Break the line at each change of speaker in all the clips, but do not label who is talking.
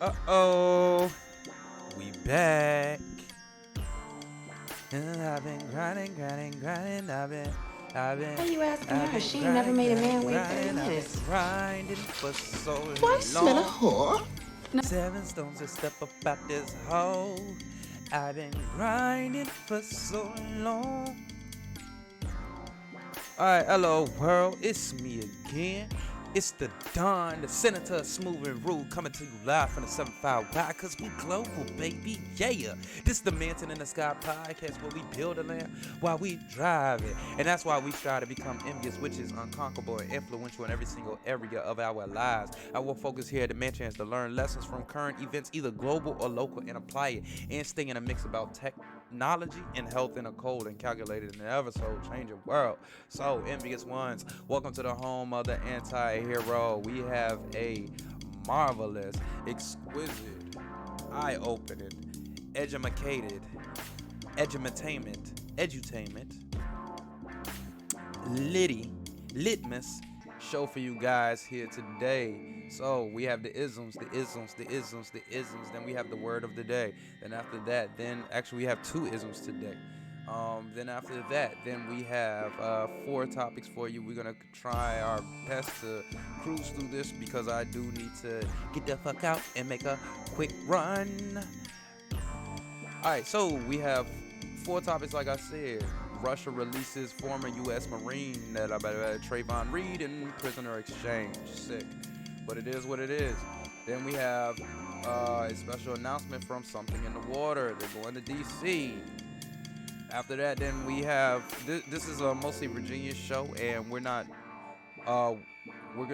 Uh-oh, we back. I've been grinding.
Why you asking
I've
her?
been
She ain't never made a man wait 30
I've been
minutes.
grinding for so
Do I smell a
long.
whore?
7 stones to step up out this hole. I've been grinding for so long. Alright, hello world, it's me again. It's the Don, the Senator, smooth and rude, coming to you live from the 7-5 Y, cause we global, baby, yeah. This is the Mansion in the Sky podcast where we build a land while we drive it. And that's why we strive to become envious, which is unconquerable and influential in every single area of our lives. Our focus here at the Mansion is to learn lessons from current events, either global or local, and apply it, and stay in a mix about technology and health in a cold and calculated and ever so changing world. So, envious ones, welcome to the home of the anti-hero. We have a marvelous, exquisite, eye-opening, edutainment, litmus show for you guys here today. So we have the isms, then we have the word of the day. Then after that, we have 2 isms today. Then after that, then we have 4 topics for you. We're gonna try our best to cruise through this because I do need to get the fuck out and make a quick run. Alright, so we have 4 topics like I said. Russia releases former U.S. Marine Trayvon Reed in prisoner exchange. Sick. But it is what it is. Then we have a special announcement from Something in the Water. They're going to D.C. After that, then we have this is a mostly Virginia show, and we're gonna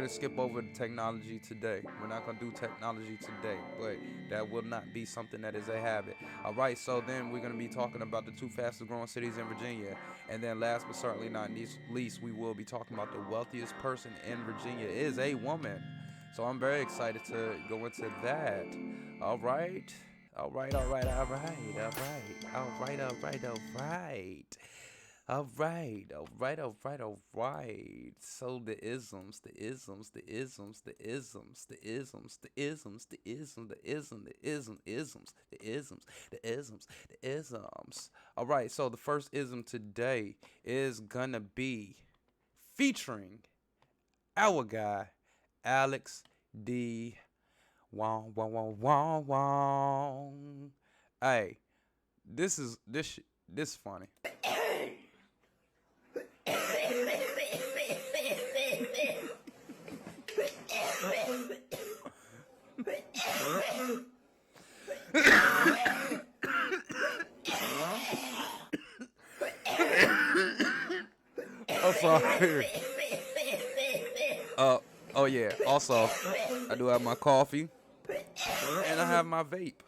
skip over the technology today. We're not gonna do technology today, but that will not be something that is a habit. All right, so then we're gonna be talking about the 2 fastest growing cities in Virginia, and then last but certainly not least, we will be talking about the wealthiest person in Virginia is a woman. So I'm very excited to go into that. All right. All right. So the isms. All right, so the first ism today is gonna be featuring our guy, Alex D. Wong. Hey, this is funny. I'm sorry. Oh yeah. Also, I do have my coffee and I have my vape.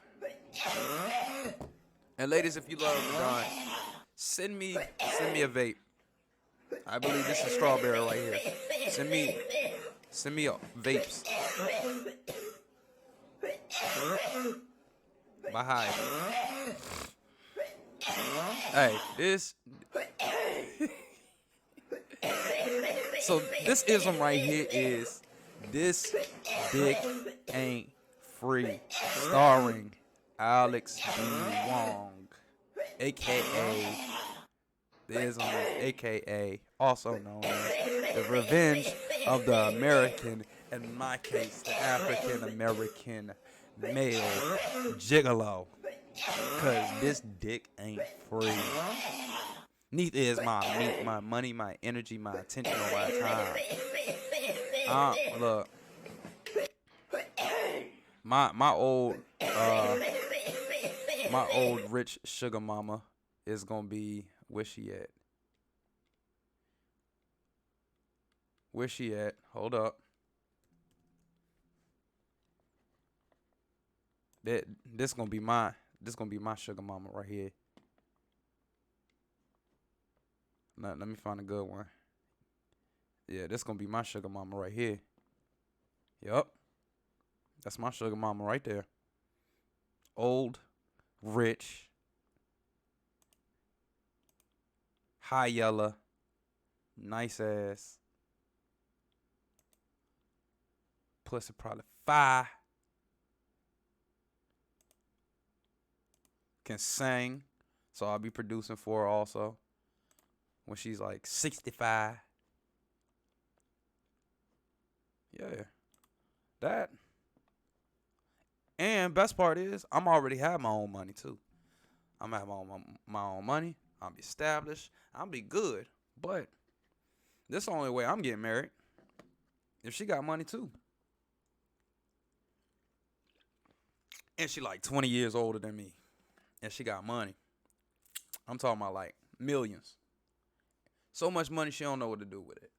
And ladies, if you love Don, send me a vape. I believe this is strawberry right here. Send me vapes. My high. Hey, this. So this ism right here is "This Dick Ain't Free," starring Alex D. Wong, aka the ism is aka also known as the Revenge of the American, in my case, the African American male gigolo. Cause this dick ain't free. Neither is my meat, my money, my energy, my attention, or my time. Look, my old rich sugar mama is gonna be where she at? Where she at? Hold up. This gonna be my sugar mama right here. Let me find a good one. Yeah, this gonna be my sugar mama right here. Yup. That's my sugar mama right there. Old, rich, high yellow, nice ass. Pussy probably fire. can sing, so I'll be producing for her also when she's like 65. Yeah, that. And best part is, I'm already have my own money too. I'm gonna have my own money. I'll be established. I'll be good. But this is the only way I'm getting married. If she got money too, and she like 20 years older than me, and she got money. I'm talking about like millions. So much money she don't know what to do with it.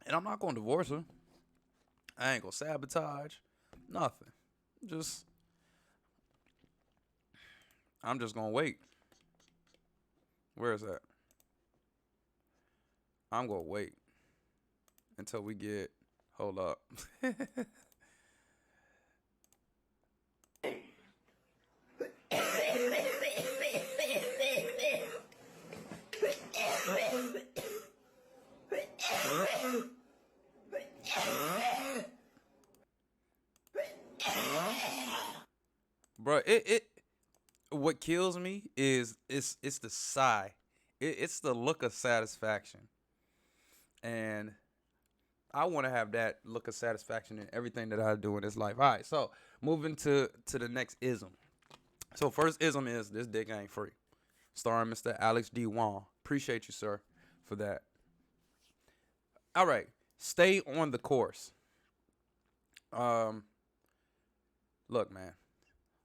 And I'm not gonna divorce her. I ain't gonna sabotage. Nothing. Just I'm just gonna wait. Where is that? I'm gonna wait until we get. Hold up. Bro, it what kills me is it's the sigh. It's the look of satisfaction. And I want to have that look of satisfaction in everything that I do in this life. All right, so moving to the next ism. So first ism is this dick ain't free. Starring Mr. Alex D. Wong. Appreciate you, sir, for that. All right, stay on the course. Um, Look, man,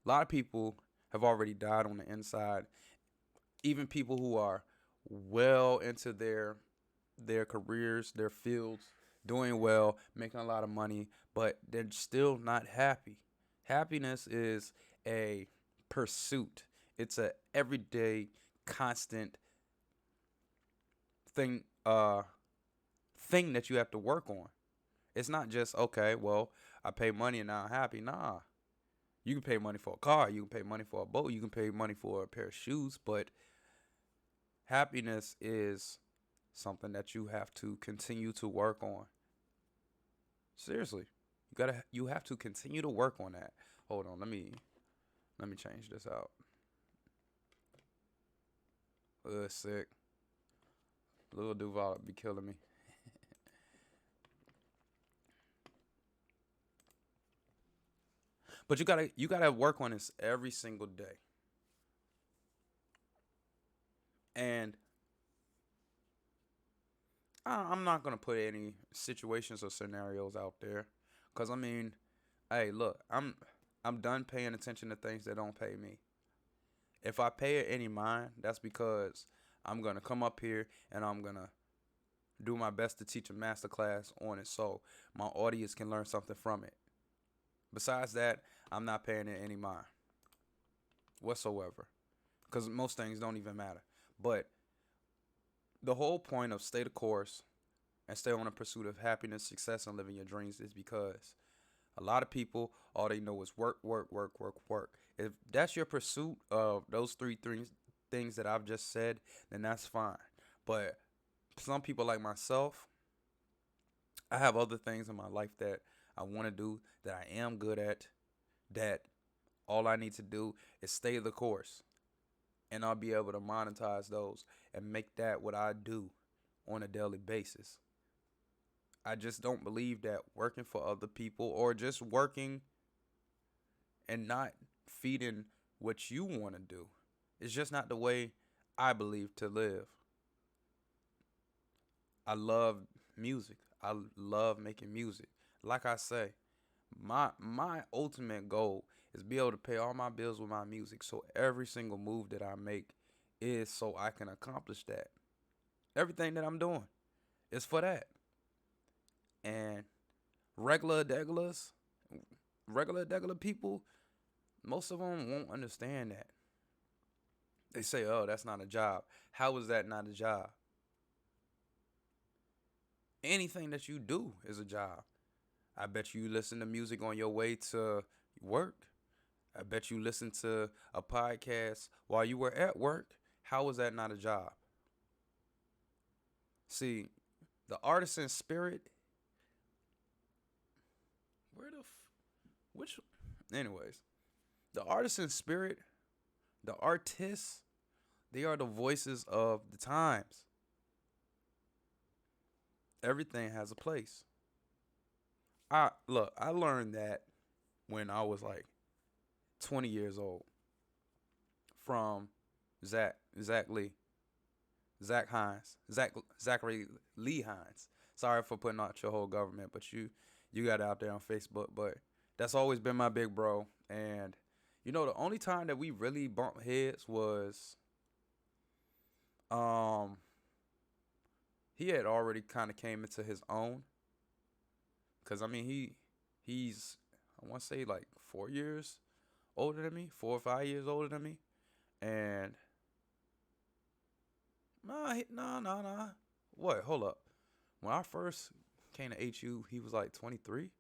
a lot of people have already died on the inside. Even people who are well into their careers, their fields, doing well, making a lot of money, but they're still not happy. Happiness is a pursuit. It's a everyday, constant thing. Thing that you have to work on. It's not just okay. Well, I pay money and now I'm happy. Nah, you can pay money for a car. You can pay money for a boat. You can pay money for a pair of shoes. But happiness is something that you have to continue to work on. Seriously, you have to continue to work on that. Hold on, let me change this out. Sick. Lil Duval be killing me. But you gotta work on this every single day. And I'm not gonna put any situations or scenarios out there, cause I mean, hey, look, I'm done paying attention to things that don't pay me. If I pay it any mind, that's because I'm gonna come up here and I'm gonna do my best to teach a master class on it, so my audience can learn something from it. Besides that, I'm not paying it any mind whatsoever, cause most things don't even matter. But the whole point of stay the course and stay on the pursuit of happiness, success, and living your dreams is because a lot of people, all they know is work, work, work, work, work. If that's your pursuit of those three things that I've just said, then that's fine. But some people like myself, I have other things in my life that I want to do, that I am good at, that all I need to do is stay the course. And I'll be able to monetize those and make that what I do on a daily basis. I just don't believe that working for other people or just working and not feeding what you want to do is just not the way I believe to live. I love music. I love making music. Like I say, my ultimate goal is be able to pay all my bills with my music. So every single move that I make is so I can accomplish that. Everything that I'm doing is for that. And regular degulars, regular degular people, most of them won't understand that. They say, "Oh, that's not a job." How is that not a job? Anything that you do is a job. I bet you listen to music on your way to work. I bet you listen to a podcast while you were at work. How is that not a job? See, the artisan spirit, where the which Anyways, the artist in spirit, the artists, they are the voices of the times. Everything has a place. I learned that when I was like 20 years old from Zach Lee, Zach Hines, Zachary Lee Hines. Sorry for putting out your whole government, but you got it out there on Facebook. But that's always been my big bro. And the only time that we really bumped heads was he had already kind of came into his own. Cause I mean he's I want to say like 4 years older than me, 4 or 5 years older than me, and nah. What? Hold up. When I first came to HU, he was like 23,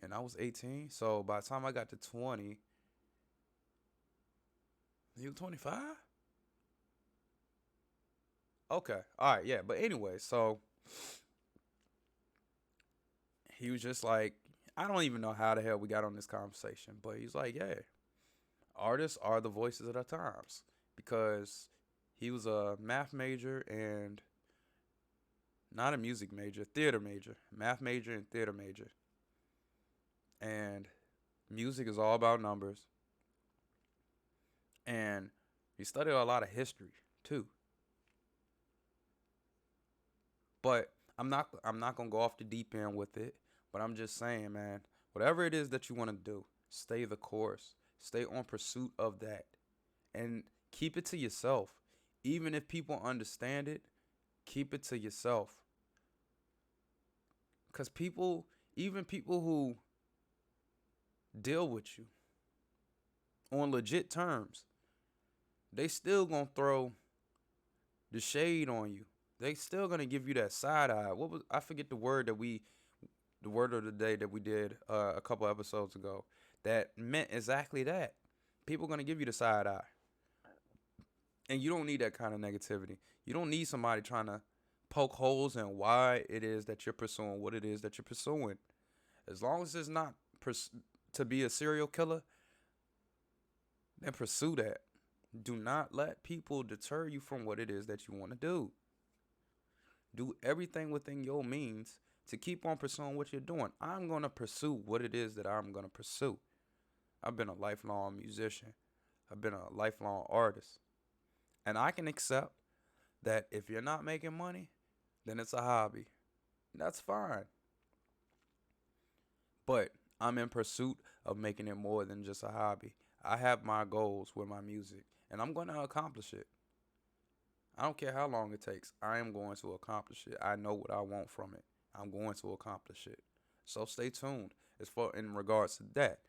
and I was 18. So by the time I got to 20, he was 25. Okay, all right, yeah. But anyway, so he was just like, I don't even know how the hell we got on this conversation, but he's like, yeah, artists are the voices of the times, because he was a math major and not a music major, theater major, math major and theater major. And music is all about numbers. And he studied a lot of history too. But I'm not gonna go off the deep end with it. But I'm just saying, man, whatever it is that you want to do, stay the course. Stay on pursuit of that. And keep it to yourself. Even if people understand it, keep it to yourself. Because even people who deal with you on legit terms, they still gonna throw the shade on you. They still gonna give you that side eye. I forget the word of the day that we did a couple episodes ago that meant exactly that. People gonna give you the side eye. And you don't need that kind of negativity. You don't need somebody trying to poke holes in why it is that you're pursuing what it is that you're pursuing. As long as it's not to be a serial killer, then pursue that. Do not let people deter you from what it is that you want to do. Do everything within your means to keep on pursuing what you're doing. I'm going to pursue what it is that I'm going to pursue. I've been a lifelong musician. I've been a lifelong artist. And I can accept that if you're not making money, then it's a hobby. That's fine. But I'm in pursuit of making it more than just a hobby. I have my goals with my music, and I'm going to accomplish it. I don't care how long it takes. I am going to accomplish it. I know what I want from it. I'm going to accomplish it. So stay tuned as far in regards to that.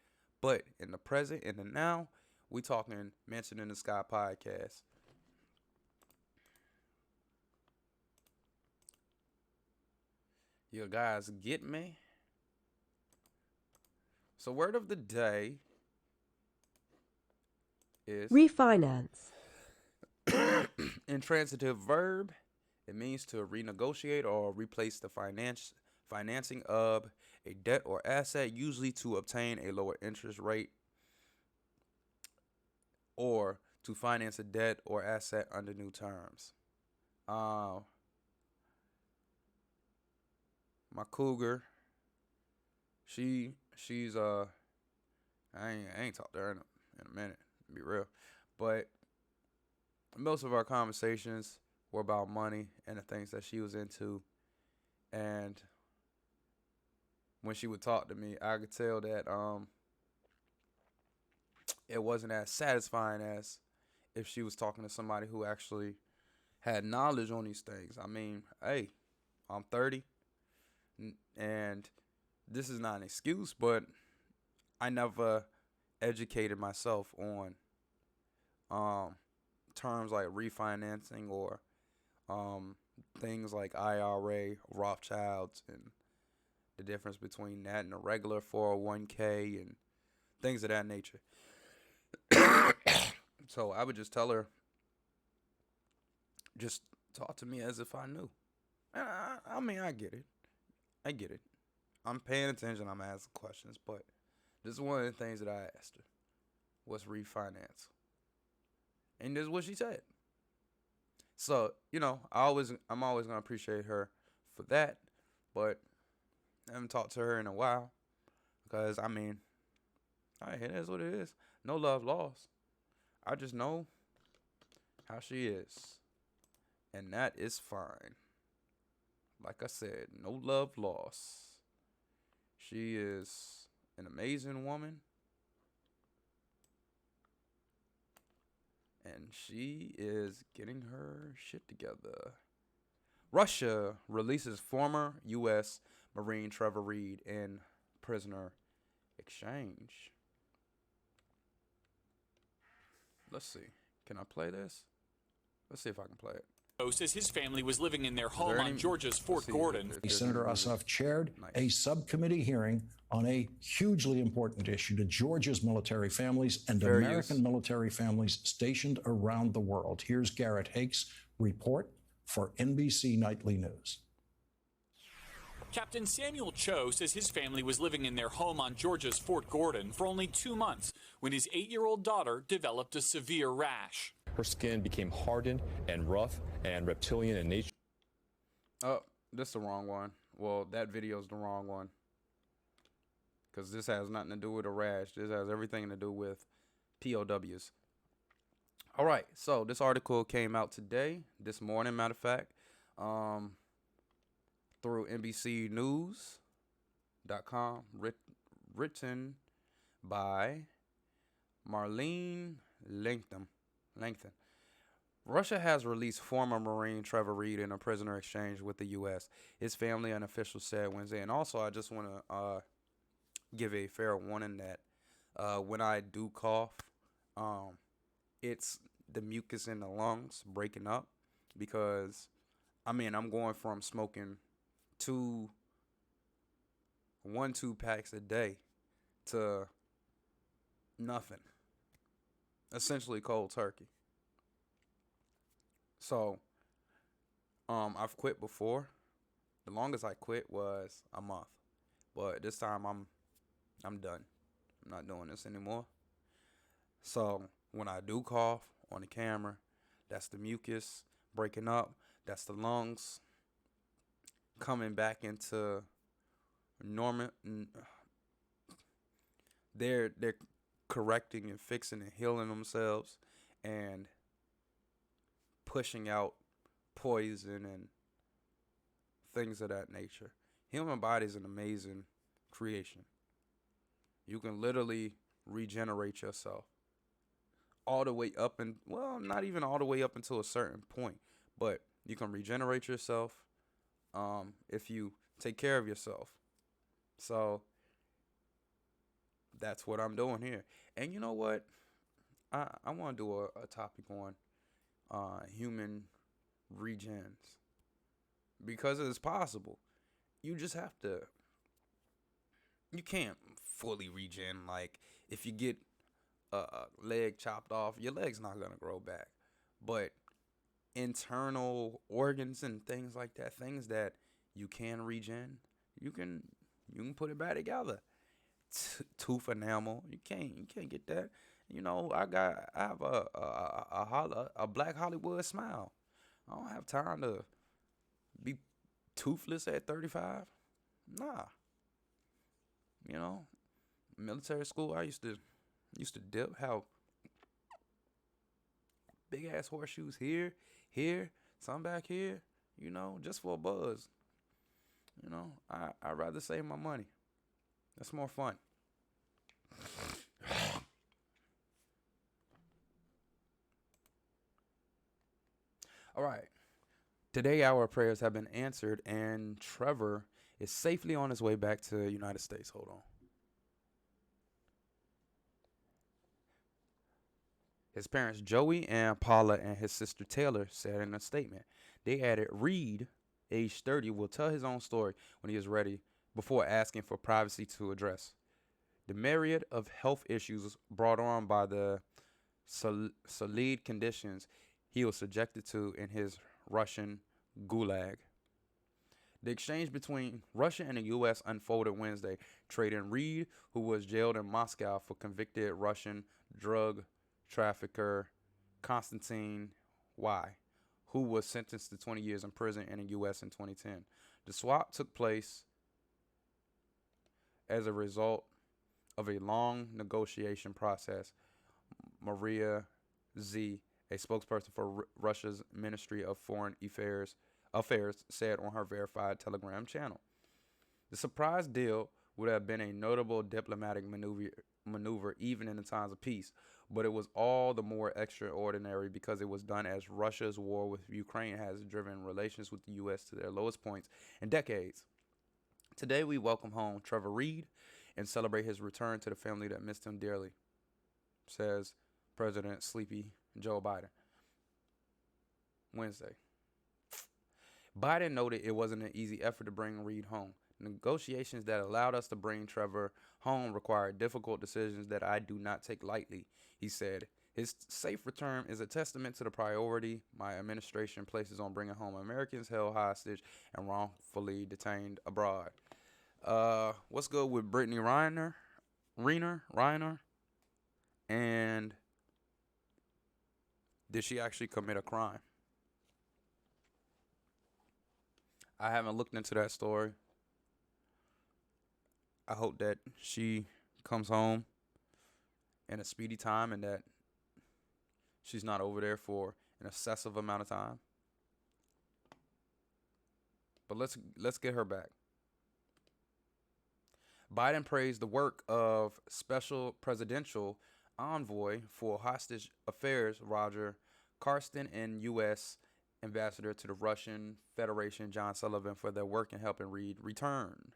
But in the present, in the now, we talking Mansion in the Sky podcast. You guys get me? So word of the day is
refinance.
Intransitive verb. It means to renegotiate or replace the financing of a debt or asset, usually to obtain a lower interest rate or to finance a debt or asset under new terms. My cougar, she's I ain't talked to her in a minute, to be real, but most of our conversations were about money and the things that she was into. And when she would talk to me, I could tell that it wasn't as satisfying as if she was talking to somebody who actually had knowledge on these things. I mean, hey, I'm 30, and this is not an excuse, but I never educated myself on terms like refinancing or things like IRA, Rothschilds, and the difference between that and a regular 401k and things of that nature. So I would just tell her, just talk to me as if I knew. I mean, I get it. I'm paying attention. I'm asking questions, but this is one of the things that I asked her. What's refinance? And this is what she said. So, I'm always gonna appreciate her for that, but I haven't talked to her in a while because all right, it is what it is. No love lost. I just know how she is, and that is fine. Like I said, no love lost. She is an amazing woman, and she is getting her shit together. Russia releases former U.S. Marine Trevor Reed in prisoner exchange. Let's see. Can I play this? Let's see if I can play it.
Says his family was living in their home on Georgia's Fort Gordon.
Senator Ossoff chaired a subcommittee hearing on a hugely important issue to Georgia's military families and American military families stationed around the world. Here's Garrett Hake's report for NBC Nightly News.
Captain Samuel Cho says his family was living in their home on Georgia's Fort Gordon for only 2 months when his 8-year-old daughter developed a severe rash.
Her skin became hardened and rough and reptilian in nature.
Oh, this is the wrong one. Well, that video is the wrong one. Because this has nothing to do with a rash. This has everything to do with POWs. All right, so this article came out today, this morning, matter of fact, through NBCnews.com, written by Marlene Langton. Russia has released former Marine Trevor Reed in a prisoner exchange with the U.S., his family and officials said Wednesday. And also, I just want to give a fair warning that when I do cough, it's the mucus in the lungs breaking up because, I'm going from smoking 2 packs a day to nothing. Essentially cold turkey. So, I've quit before. The longest I quit was a month, but this time I'm done. I'm not doing this anymore. So when I do cough on the camera, that's the mucus breaking up. That's the lungs coming back into normal. They're correcting and fixing and healing themselves and pushing out poison and things of that nature. Human body is an amazing creation. You can literally regenerate yourself all the way up and, well, not even all the way up until a certain point, but you can regenerate yourself if you take care of yourself. So that's what I'm doing here. And you know what? I want to do a topic on human regens because it's possible. You just have to. You can't fully regen. Like if you get a leg chopped off, your leg's not gonna grow back. But internal organs and things like that, things that you can regen, you can put it back together. Tooth enamel, you can't get that. I have a black Hollywood smile. I don't have time to be toothless at 35. Nah. Military school, I used to dip, have big ass horseshoes here, some back here, just for a buzz. I'd rather save my money. That's more fun. All right. Today, our prayers have been answered, and Trevor is safely on his way back to the United States. Hold on. His parents, Joey and Paula, and his sister Taylor, said in a statement. They added, Reed, age 30, will tell his own story when he is ready before asking for privacy to address the myriad of health issues brought on by the solid conditions he was subjected to in his Russian gulag. The exchange between Russia and the U.S. unfolded Wednesday, trading Reed, who was jailed in Moscow for convicted Russian drug trafficker Konstantin Y., who was sentenced to 20 years in prison in the U.S. in 2010. The swap took place as a result of a long negotiation process. Maria Z., a spokesperson for Russia's Ministry of Foreign Affairs, said on her verified Telegram channel. The surprise deal would have been a notable diplomatic maneuver even in the times of peace, but it was all the more extraordinary because it was done as Russia's war with Ukraine has driven relations with the U.S. to their lowest points in decades. Today we welcome home Trevor Reed and celebrate his return to the family that missed him dearly, says President Sleepy Joe Biden. Wednesday. Biden noted it wasn't an easy effort to bring Reed home. Negotiations that allowed us to bring Trevor home required difficult decisions that I do not take lightly, he said. His safe return is a testament to the priority my administration places on bringing home Americans held hostage and wrongfully detained abroad. What's good with Brittany Reiner? And did she actually commit a crime? I haven't looked into that story. I hope that she comes home in a speedy time and that she's not over there for an excessive amount of time. But let's get her back. Biden praised the work of Special Presidential Envoy for Hostage Affairs Roger Karsten and U.S. Ambassador to the Russian Federation John Sullivan for their work in helping Reed return.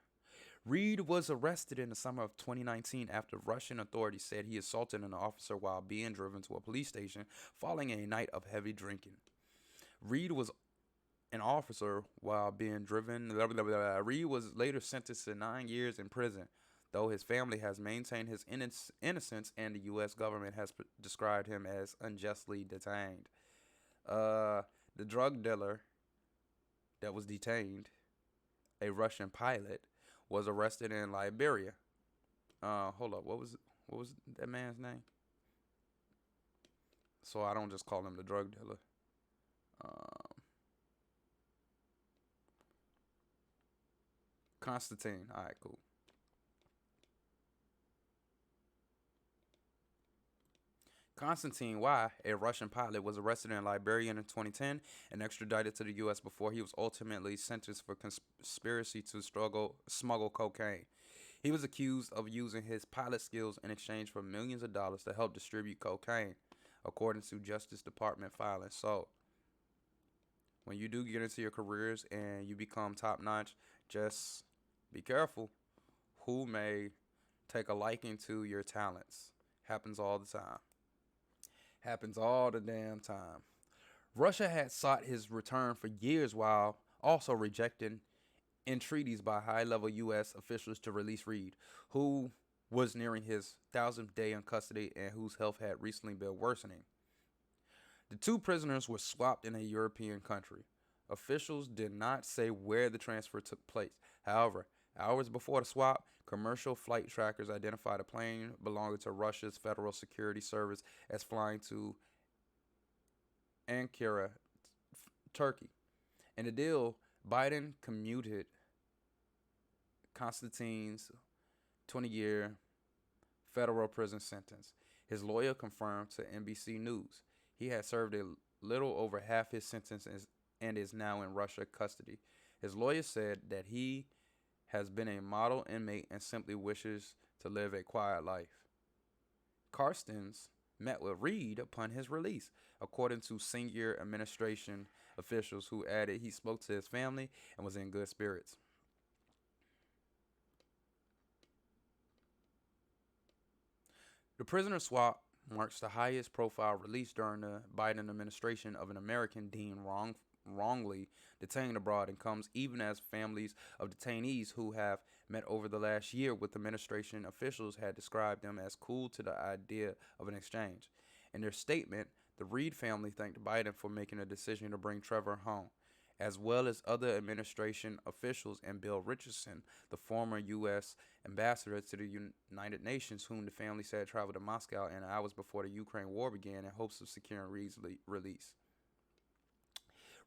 Reed was arrested in the summer of 2019 after Russian authorities said he assaulted an officer while being driven to a police station following a night of heavy drinking. Reed was an officer while being driven. Reed was later sentenced to 9 years in prison, though his family has maintained his innocence and the U.S. government has described him as unjustly detained. The drug dealer that was detained, a Russian pilot, was arrested in Liberia. Hold up, what was that man's name? So I don't just call him the drug dealer. Konstantin. All right, cool. Konstantin Y., a Russian pilot, was arrested in Liberia in 2010 and extradited to the U.S. before he was ultimately sentenced for conspiracy to smuggle cocaine. He was accused of using his pilot skills in exchange for millions of dollars to help distribute cocaine, according to Justice Department filings. So, when you do get into your careers and you become top-notch, just be careful who may take a liking to your talents. Happens all the time. Happens all the damn time. Russia had sought his return for years while also rejecting entreaties by high-level U.S. officials to release Reed, who was nearing his 1,000th day in custody and whose health had recently been worsening. The two prisoners were swapped in a European country. Officials did not say where the transfer took place. However, hours before the swap, commercial flight trackers identified a plane belonging to Russia's Federal Security Service as flying to Ankara, Turkey. In the deal, Biden commuted Konstantin's 20-year federal prison sentence. His lawyer confirmed to NBC News he had served a little over half his sentence and is now in Russia custody. His lawyer said that he has been a model inmate and simply wishes to live a quiet life. Karstens met with Reed upon his release, according to senior administration officials who added he spoke to his family and was in good spirits. The prisoner swap marks the highest profile release during the Biden administration of an American deemed wrongly detained abroad and comes even as families of detainees who have met over the last year with administration officials had described them as cool to the idea of an exchange. In their statement, the Reed family thanked Biden for making a decision to bring Trevor home, as well as other administration officials, and Bill Richardson, the former U.S. ambassador to the United Nations, whom the family said traveled to Moscow in hours before the Ukraine war began in hopes of securing Reed's release.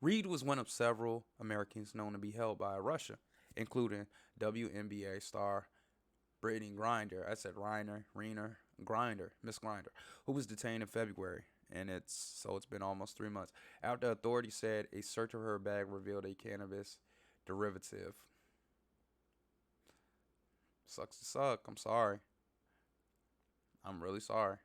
Reed was one of several Americans known to be held by Russia, including WNBA star Brittany Grinder. I said Grinder, Miss Grinder, who was detained in February, and it's been almost 3 months after authorities said a search of her bag revealed a cannabis derivative. Sucks to suck. I'm sorry. I'm really sorry.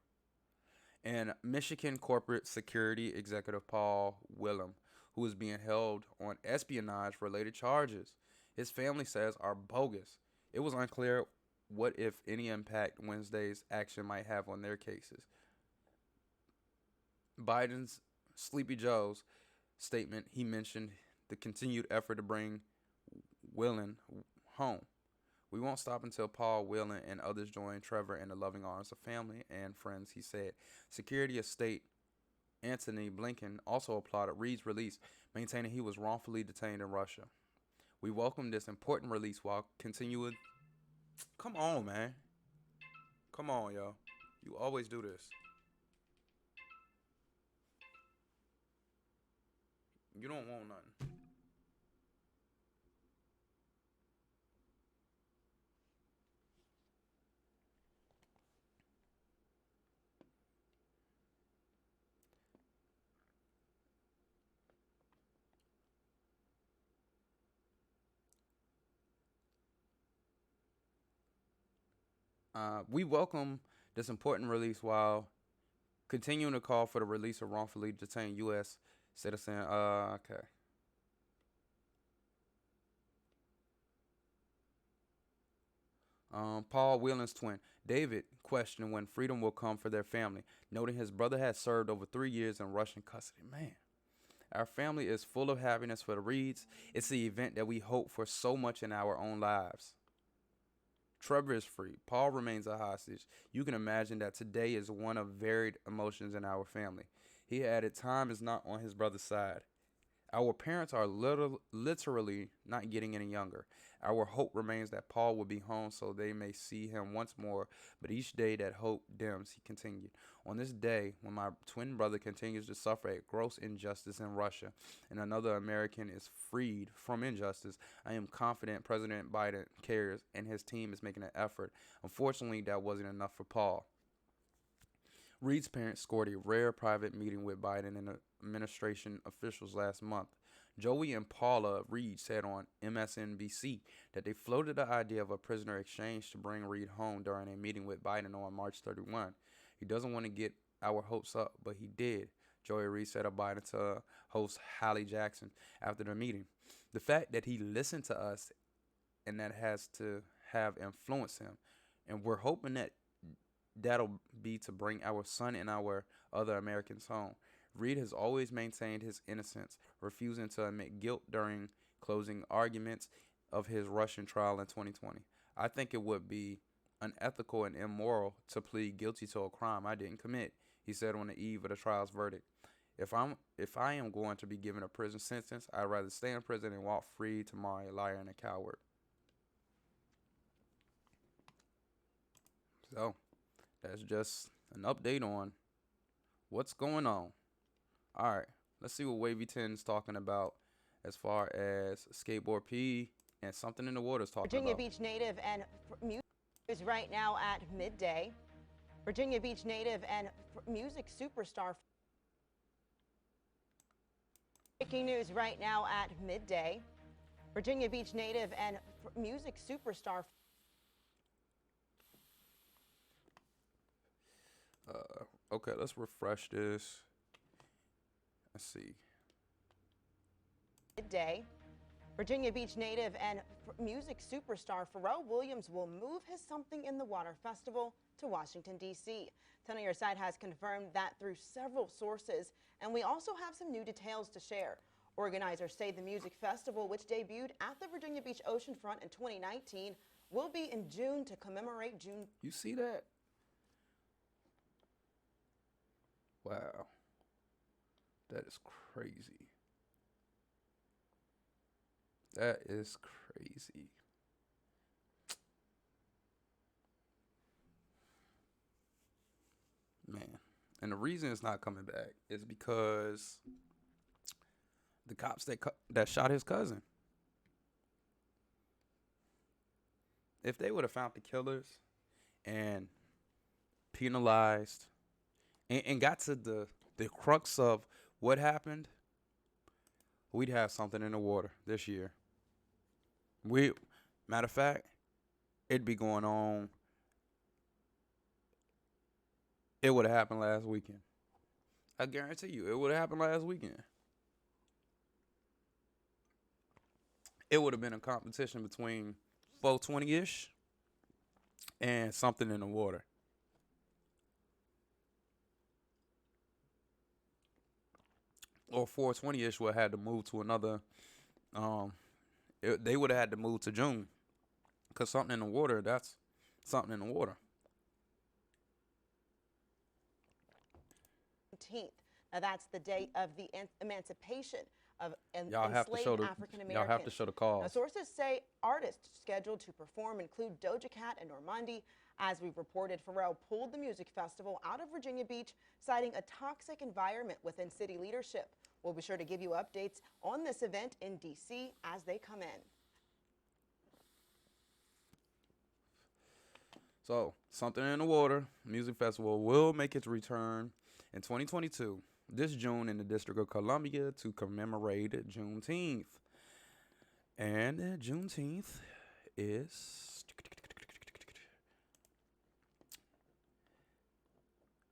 And Michigan corporate security executive Paul Willem, who is being held on espionage-related charges, his family says are bogus. It was unclear what, if any, impact Wednesday's action might have on their cases. Biden's Sleepy Joe's statement, he mentioned the continued effort to bring Whelan home. We won't stop until Paul Whelan and others join Trevor in the loving arms of family and friends, he said. Secretary of State Antony Blinken also applauded Reed's release, maintaining he was wrongfully detained in Russia. We welcome this important release while continuing. Come on, man. Come on, yo. You always do this. You don't want nothing. We welcome this important release while continuing to call for the release of wrongfully detained U.S. citizen. Okay. Paul Whelan's twin, David, questioned when freedom will come for their family, noting his brother had served over 3 years in Russian custody. Man, our family is full of happiness for the Reeds. It's the event that we hope for so much in our own lives. Trevor is free. Paul remains a hostage. You can imagine that today is one of varied emotions in our family. He added, time is not on his brother's side. Our parents are literally not getting any younger. Our hope remains that Paul will be home so they may see him once more, but each day that hope dims, he continued. On this day, when my twin brother continues to suffer a gross injustice in Russia and another American is freed from injustice, I am confident President Biden cares and his team is making an effort. Unfortunately, that wasn't enough for Paul. Reed's parents scored a rare private meeting with Biden and administration officials last month. Joey and Paula Reed said on MSNBC that they floated the idea of a prisoner exchange to bring Reed home during a meeting with Biden on March 31. He doesn't want to get our hopes up, but he did, Joey Reed said of Biden to host Hallie Jackson after the meeting. The fact that he listened to us and that has to have influenced him, and we're hoping that that'll be to bring our son and our other Americans home. Reed has always maintained his innocence, refusing to admit guilt during closing arguments of his Russian trial in 2020. I think it would be unethical and immoral to plead guilty to a crime I didn't commit, he said on the eve of the trial's verdict. If I am going to be given a prison sentence, I'd rather stay in prison and walk free tomorrow, a liar and a coward. So, that's just an update on what's going on. All right, let's see what Wavy 10 is talking about as far as Skateboard P and Something in the Water is talking
Virginia
about.
Beach native and music is right now at midday. Virginia Beach native and music superstar. Breaking news right now at midday. Virginia Beach native and music superstar.
Okay, let's refresh this. Let's see.
Midday. Virginia Beach native and music superstar Pharrell Williams will move his Something in the Water festival to Washington, D.C. 10 on Your Side has confirmed that through several sources, and we also have some new details to share. Organizers say the music festival, which debuted at the Virginia Beach oceanfront in 2019, will be in June to commemorate June.
You see that? Wow. That is crazy. That is crazy. Man. And the reason it's not coming back is because the cops that shot his cousin. If they would have found the killers and penalized and got to the crux of what happened, we'd have something in the water this year. Matter of fact, it'd be going on. It would have happened last weekend. I guarantee you, it would have happened last weekend. It would have been a competition between 420-ish and something in the water. Or 420-ish would have had to move to another. They would have had to move to June. Because something in the water, that's something in the water.
17th. Now that's the date of the emancipation of enslaved African Americans.
Y'all have to show the cause.
Now sources say artists scheduled to perform include Doja Cat and Normandi. As we've reported, Pharrell pulled the music festival out of Virginia Beach, citing a toxic environment within city leadership. We'll be sure to give you updates on this event in D.C. as they come in.
So, something in the water music festival will make its return in 2022, this June in the District of Columbia to commemorate Juneteenth. And Juneteenth is...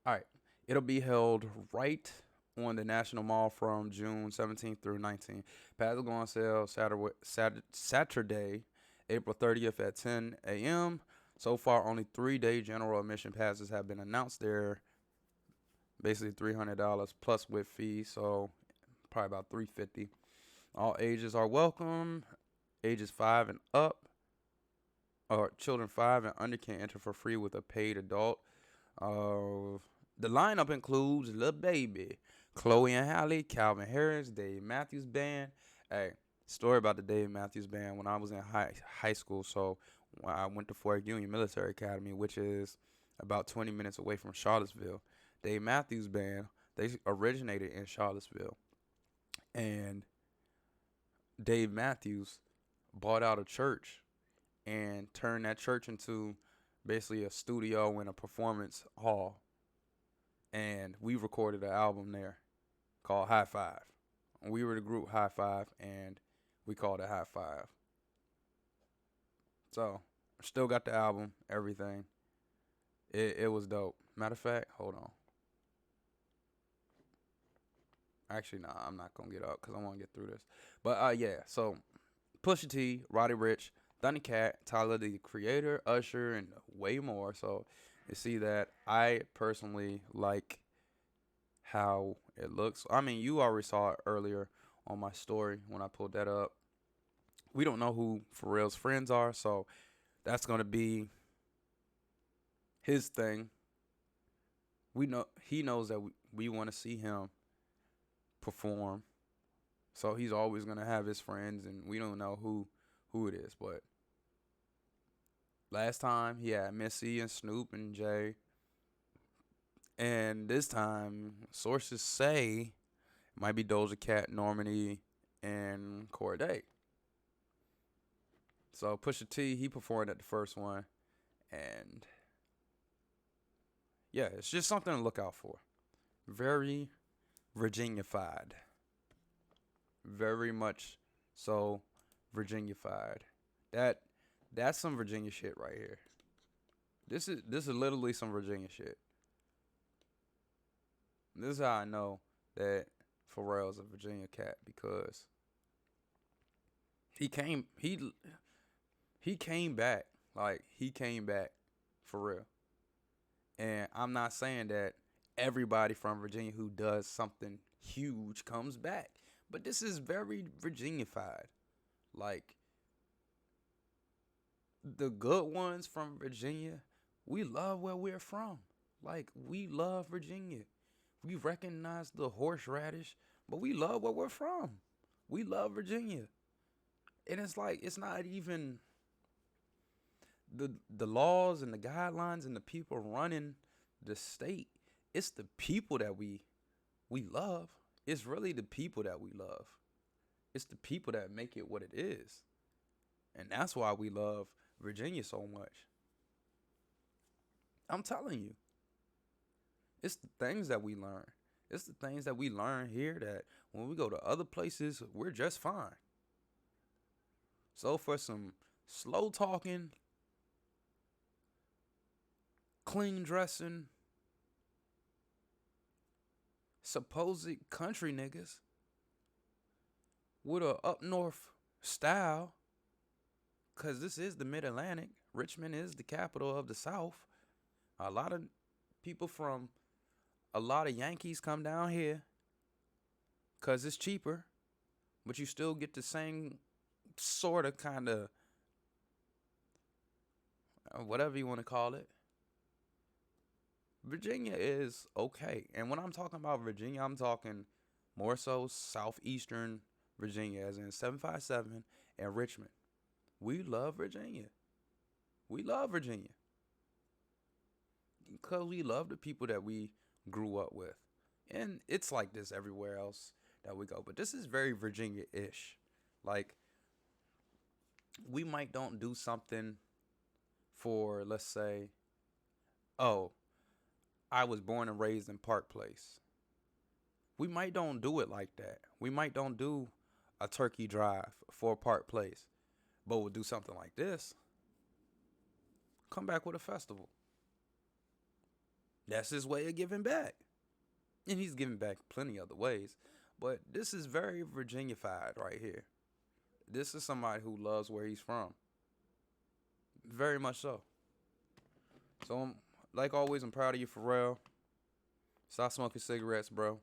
All right. It'll be held right on the National Mall from June 17th through 19th. Passes go on sale Saturday, April 30th at 10 a.m. So far, only 3-day general admission passes have been announced there. Basically $300 plus with fees, so probably about $350. All ages are welcome. Ages 5 and up, or children 5 and under can enter for free with a paid adult. The lineup includes Lil Baby, Chloe and Halle, Calvin Harris, Dave Matthews Band. Hey, story about the Dave Matthews Band. When I was in high school, so when I went to Fort Union Military Academy, which is about 20 minutes away from Charlottesville. Dave Matthews Band, they originated in Charlottesville. And Dave Matthews bought out a church and turned that church into basically a studio and a performance hall. And we recorded an album there called High Five. We were the group High Five, and we called it High Five. So, still got the album, everything. It was dope. Matter of fact, hold on. Actually, nah, I'm not going to get up because I want to get through this. But, yeah, so Pusha T, Roddy Ricch, Thundercat, Tyler, the Creator, Usher, and way more. So, you see that I personally like how it looks. I mean, you already saw it earlier on my story when I pulled that up. We don't know who Pharrell's friends are, so that's going to be his thing. He knows that we want to see him perform, so he's always going to have his friends, and we don't know who it is. But last time he had Missy and Snoop and Jay, and this time sources say it might be Doja Cat, Normani, and Corday. So Pusha T, he performed at the first one, and yeah, it's just something to look out for. Very Virginia-fied. Very much so Virginia-fied. That's some Virginia shit right here. This is literally some Virginia shit. This is how I know that Pharrell's a Virginia cat, because he came back. Like, he came back for real. And I'm not saying that everybody from Virginia who does something huge comes back, but this is very Virginia-fied. Like, the good ones from Virginia, we love where we're from. Like, we love Virginia. We recognize the horseradish, but we love where we're from. We love Virginia. And it's like, it's not even the laws and the guidelines and the people running the state. It's the people that we love. It's really the people that we love. It's the people that make it what it is. And that's why we love Virginia so much. I'm telling you. It's the things that we learn. It's the things that we learn here that when we go to other places, we're just fine. So for some slow talking, clean dressing, supposed country niggas with a up north style, because this is the Mid-Atlantic. Richmond is the capital of the South. A lot of people from a lot of Yankees come down here because it's cheaper, but you still get the same sort of kind of whatever you want to call it. Virginia is okay. And when I'm talking about Virginia, I'm talking more so southeastern Virginia, as in 757 and Richmond. We love Virginia. We love Virginia. Because we love the people that we grew up with. And it's like this everywhere else that we go. But this is very Virginia-ish. Like, we might don't do something for, let's say, oh, I was born and raised in Park Place. We might don't do it like that. We might don't do a turkey drive for Park Place. But we'll do something like this. Come back with a festival. That's his way of giving back. And he's giving back plenty other ways. But this is very Virginia-fied right here. This is somebody who loves where he's from. Very much so. So, like always, I'm proud of you, Pharrell. Stop smoking cigarettes, bro.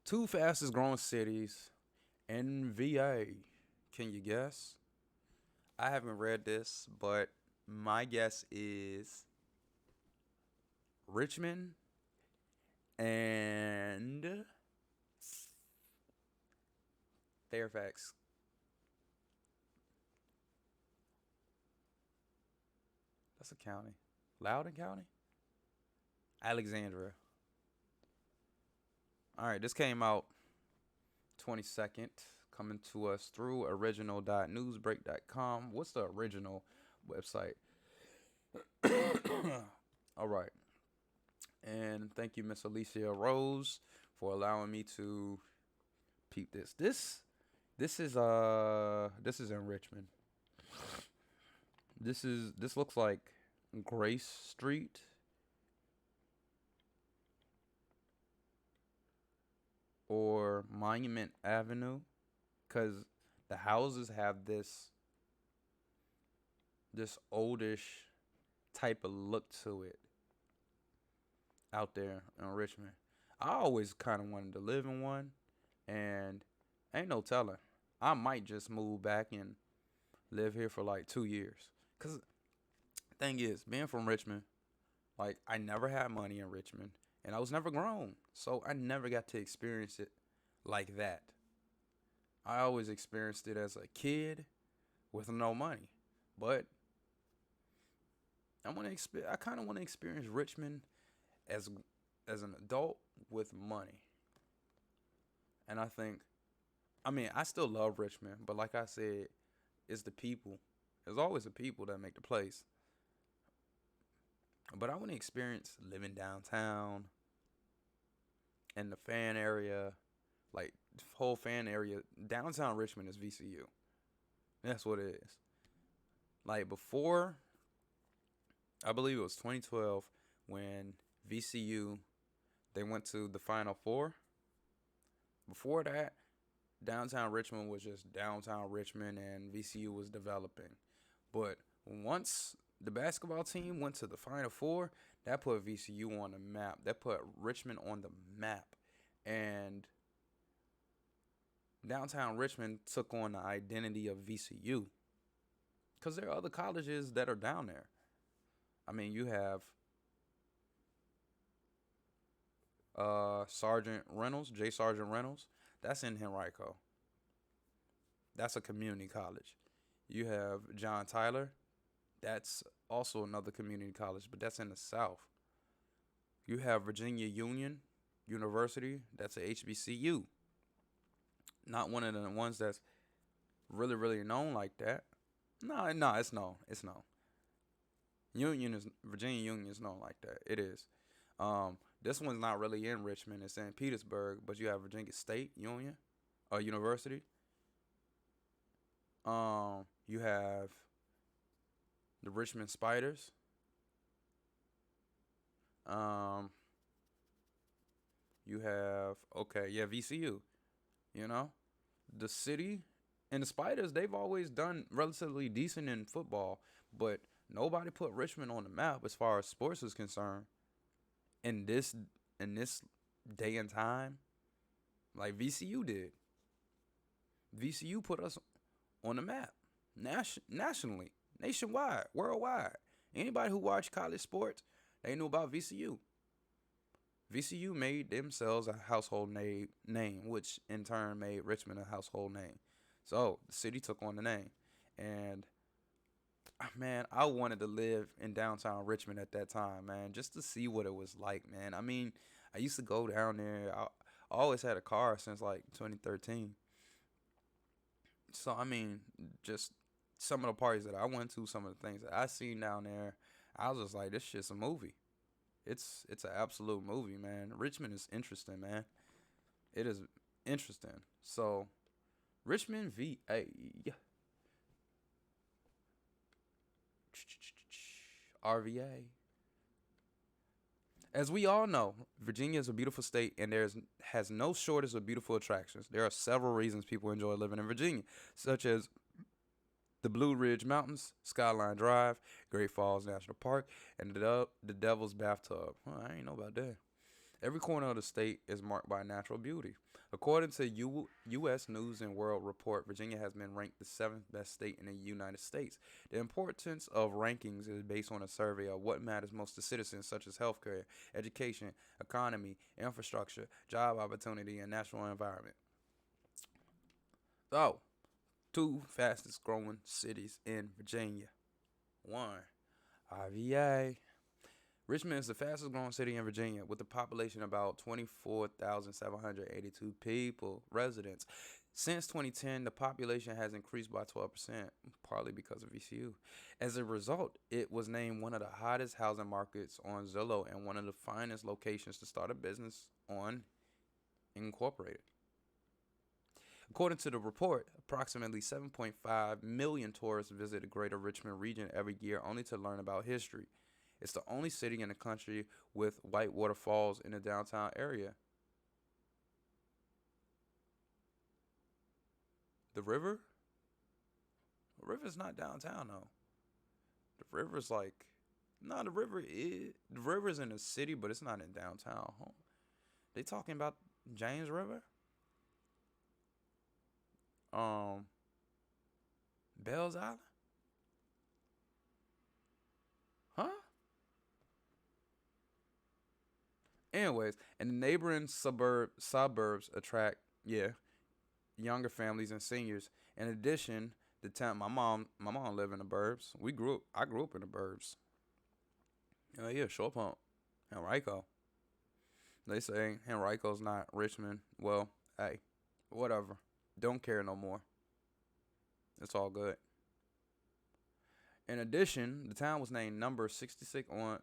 2 fastest growing cities in VA. Can you guess? I haven't read this, but my guess is Richmond and Fairfax. That's a county. Loudoun County? Alexandria. All right, this came out 22nd, coming to us through original.newsbreak.com. What's the original website? All right. And thank you, Miss Alicia Rose, for allowing me to peep this. This is in Richmond. This looks like Grace Street. Or Monument Avenue, because the houses have this oldish type of look to it out there in Richmond. I always kind of wanted to live in one, and ain't no telling. I might just move back and live here for like 2 years. Because thing is, being from Richmond, like, I never had money in Richmond. And I was never grown, so I never got to experience it like that. I always experienced it as a kid with no money. But I kind of want to experience Richmond as an adult with money. And I still love Richmond, but like I said, it's the people. There's always the people that make the place. But I want to experience living downtown and the fan area, like the whole fan area. Downtown Richmond is VCU. That's what it is. Like before, I believe it was 2012 when VCU, they went to the Final Four. Before that, downtown Richmond was just downtown Richmond and VCU was developing. But once the basketball team went to the Final Four, that put VCU on the map. That put Richmond on the map. And downtown Richmond took on the identity of VCU. Because there are other colleges that are down there. I mean, you have J. Sergeant Reynolds. That's in Henrico. That's a community college. You have John Tyler. That's also another community college, but that's in the South. You have Virginia Union University. That's a HBCU. Not one of the ones that's really, really known like that. No, no, it's known. It's known. Virginia Union is known like that. It is. This one's not really in Richmond. It's in Petersburg, but you have Virginia State University. You have the Richmond Spiders. You have VCU. The city and the Spiders. They've always done relatively decent in football, but nobody put Richmond on the map as far as sports is concerned. In this day and time, like VCU did. VCU put us on the map nationally, nationwide, worldwide. Anybody who watched college sports, they knew about VCU. VCU made themselves a household name, which in turn made Richmond a household name. So the city took on the name. And man, I wanted to live in downtown Richmond at that time, man, just to see what it was like, man. I mean, I used to go down there. I always had a car since like 2013. So, I mean, just some of the parties that I went to, some of the things that I seen down there, I was just like, this shit's a movie. It's an absolute movie, man. Richmond is interesting, man. It is interesting. So, Richmond VA. RVA. As we all know, Virginia is a beautiful state, and has no shortage of beautiful attractions. There are several reasons people enjoy living in Virginia, such as the Blue Ridge Mountains, Skyline Drive, Great Falls National Park, and the Devil's Bathtub. Well, I ain't know about that. Every corner of the state is marked by natural beauty. According to U.S. News and World Report, Virginia has been ranked the 7th best state in the United States. The importance of rankings is based on a survey of what matters most to citizens, such as healthcare, education, economy, infrastructure, job opportunity, and natural environment. So, 2 fastest growing cities in Virginia. 1, RVA. Richmond is the fastest growing city in Virginia with a population of about 24,782 residents. Since 2010, the population has increased by 12%, partly because of VCU. As a result, it was named one of the hottest housing markets on Zillow and one of the finest locations to start a business on Incorporated. According to the report, approximately 7.5 million tourists visit the greater Richmond region every year only to learn about history. It's the only city in the country with white waterfalls in the downtown area. The river? The river's not downtown, though. The river's like... No, the river's in the city, but it's not in downtown. They talking about James River? Bells Island? Huh? Anyways, and the neighboring suburbs attract, younger families and seniors. In addition, the town, my mom lived in the burbs. I grew up in the burbs. Short Pump, Henrico. They say Henrico's not Richmond. Well, hey, whatever. Don't care no more. It's all good. In addition, the town was named number 66 on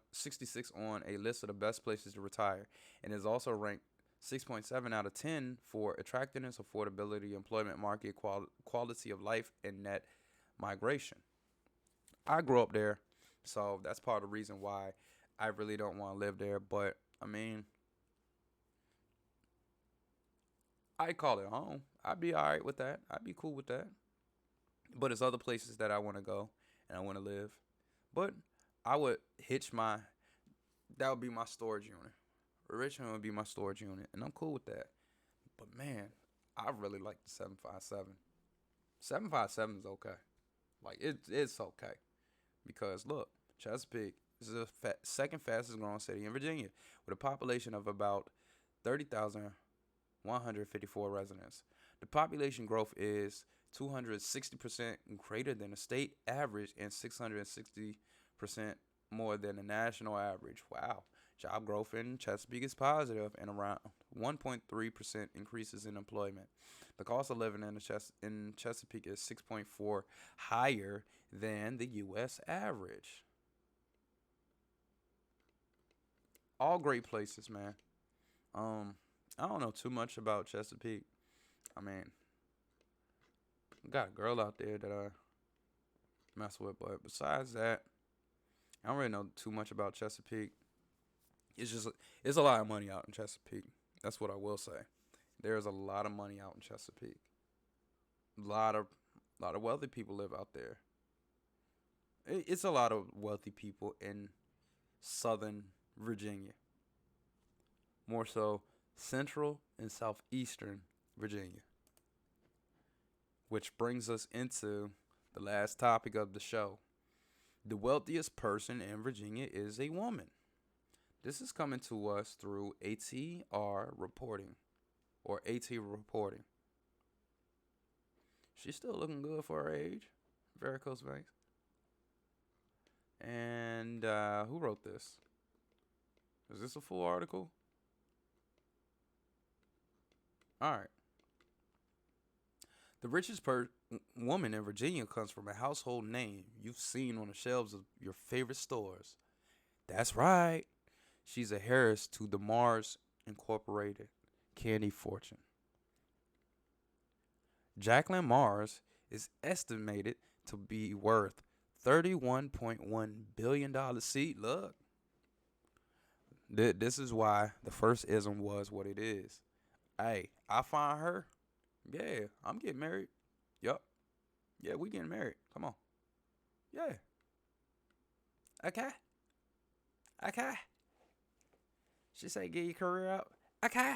a list of the best places to retire, and is also ranked 6.7 out of 10 for attractiveness, affordability, employment market, quality of life, and net migration. I grew up there, so that's part of the reason why I really don't want to live there. But I mean, I call it home. I'd be all right with that. I'd be cool with that. But there's other places that I want to go and I want to live. But I would that would be my storage unit. Richmond would be my storage unit, and I'm cool with that. But man, I really like the 757. 757 is okay. Like, it's okay. Because look, Chesapeake is the second fastest growing city in Virginia with a population of about 30,000 154 residents. The population growth is 260% greater than the state average and 660% more than the national average. Wow. Job growth in Chesapeake is positive and around 1.3% increases in employment. The cost of living in Chesapeake is 6.4 higher than the U.S. average. All great places, man. I don't know too much about Chesapeake. I mean, got a girl out there that I mess with, but besides that, I don't really know too much about Chesapeake. It's a lot of money out in Chesapeake. That's what I will say. There's a lot of money out in Chesapeake. A lot of wealthy people live out there. It's a lot of wealthy people in Southern Virginia. More so Central and Southeastern Virginia. Which brings us into the last topic of the show. The wealthiest person in Virginia is a woman. This is coming to us through ATR reporting, or AT reporting. She's still looking good for her age. Varicose veins. And who wrote this? Is this a full article? All right. The richest woman in Virginia comes from a household name you've seen on the shelves of your favorite stores. That's right. She's a heiress to the Mars Incorporated candy fortune. Jacqueline Marsh is estimated to be worth $31.1 billion. See, look. This is why the first ism was what it is. Hey, I find her. Yeah, I'm getting married. Yup. Yeah, we getting married. Come on. Yeah. Okay. She say get your career out. Okay.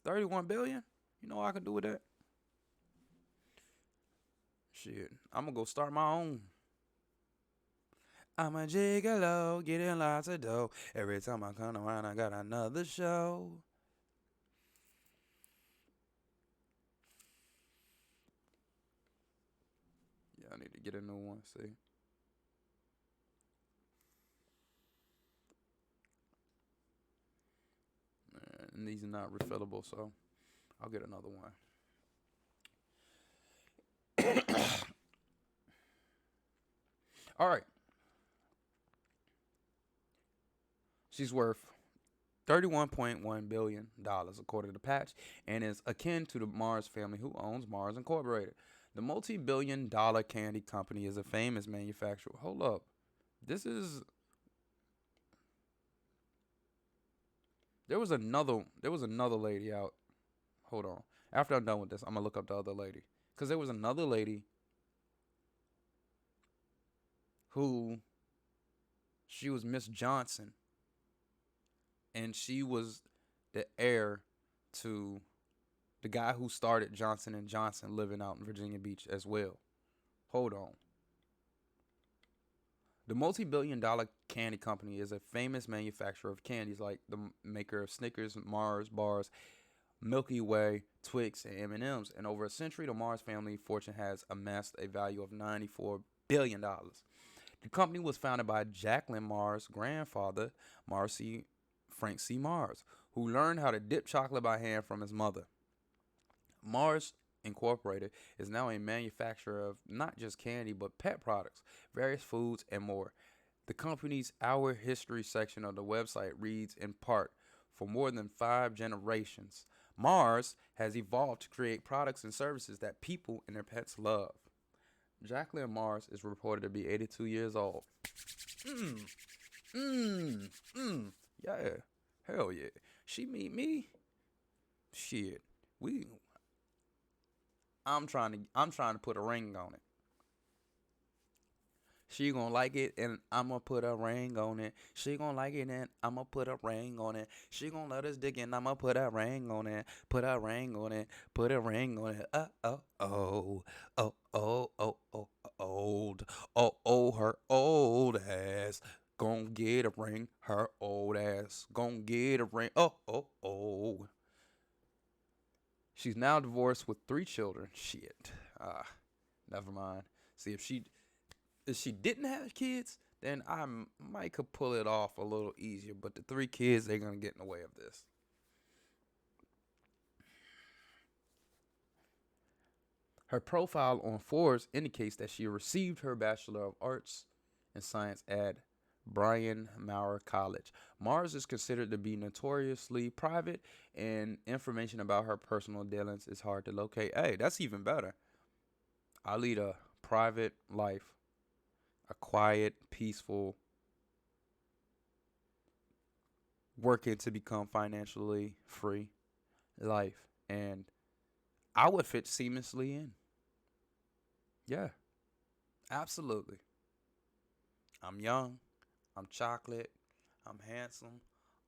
31 billion. You know what I can do with that? Shit. I'm gonna go start my own. I'm a gigolo, getting lots of dough. Every time I come around, I got another show. Yeah, I need to get a new one, see. And these are not refillable, so I'll get another one. All right. She's worth $31.1 billion, according to Patch, and is akin to the Mars family who owns Mars Incorporated. The multi-billion-dollar candy company is a famous manufacturer. Hold up. There was another lady out. Hold on. After I'm done with this, I'm going to look up the other lady. Because there was another lady who, she was Miss Johnson. And she was the heir to the guy who started Johnson & Johnson, living out in Virginia Beach as well. Hold on. The multi-billion-dollar candy company is a famous manufacturer of candies like the maker of Snickers, Mars bars, Milky Way, Twix, and M&Ms. In over a century, the Mars family fortune has amassed a value of $94 billion. The company was founded by Jacqueline Marsh's grandfather, Frank C. Mars, who learned how to dip chocolate by hand from his mother. Mars Incorporated is now a manufacturer of not just candy, but pet products, various foods, and more. The company's Our History section of the website reads in part, for more than 5 generations, Mars has evolved to create products and services that people and their pets love. Jacqueline Marsh is reported to be 82 years old. Yeah. Hell yeah. She meet me. Shit. I'm trying to put a ring on it. She gonna like it and I'ma put a ring on it. She gonna like it and I'ma put a ring on it. She gonna let us dig and I'ma put a ring on it. Put a ring on it. Put a ring on it. Her old ass. Gon' get a ring, her old ass. Gon' get a ring. She's now divorced with 3 children. Shit. Never mind. See, if she didn't have kids, then I might could pull it off a little easier. But the 3 kids, they're going to get in the way of this. Her profile on Forbes indicates that she received her Bachelor of Arts in Science at Bryn Mawr College. Marsh is considered to be notoriously private, and information about her personal dealings is hard to locate. Hey, that's even better. I lead a private life, a quiet, peaceful, working to become financially free life, and I would fit seamlessly in. Yeah, absolutely. I'm young, I'm chocolate, I'm handsome,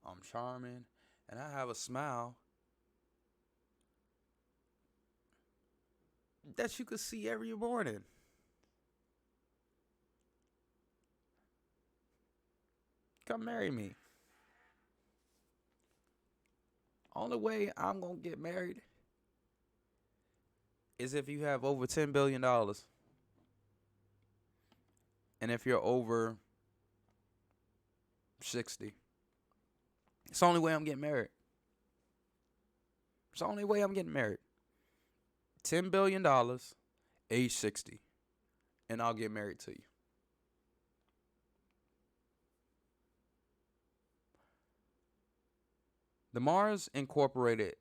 I'm charming, and I have a smile that you could see every morning. Come marry me. Only way I'm going to get married is if you have over $10 billion. And if you're over 60. It's the only way I'm getting married. It's the only way I'm getting married. $10 billion, age 60. And I'll get married to you. The Mars Incorporated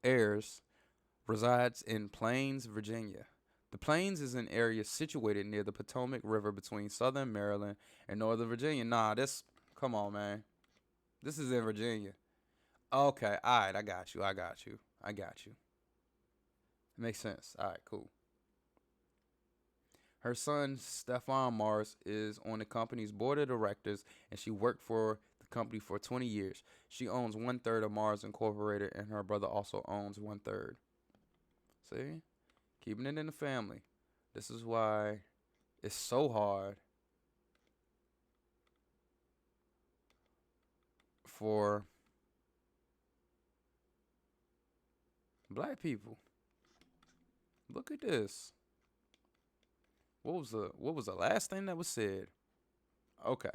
heirs resides in Plains, Virginia. The Plains is an area situated near the Potomac River between southern Maryland and northern Virginia. Come on, man. This is in Virginia. Okay, all right, I got you. Makes sense. All right, cool. Her son, Stefan Marsh, is on the company's board of directors, and she worked for the company for 20 years. She owns 1/3 of Mars Incorporated, and her brother also owns 1/3. See? Keeping it in the family. This is why it's so hard for black people. Look at this. What was the last thing that was said? Okay.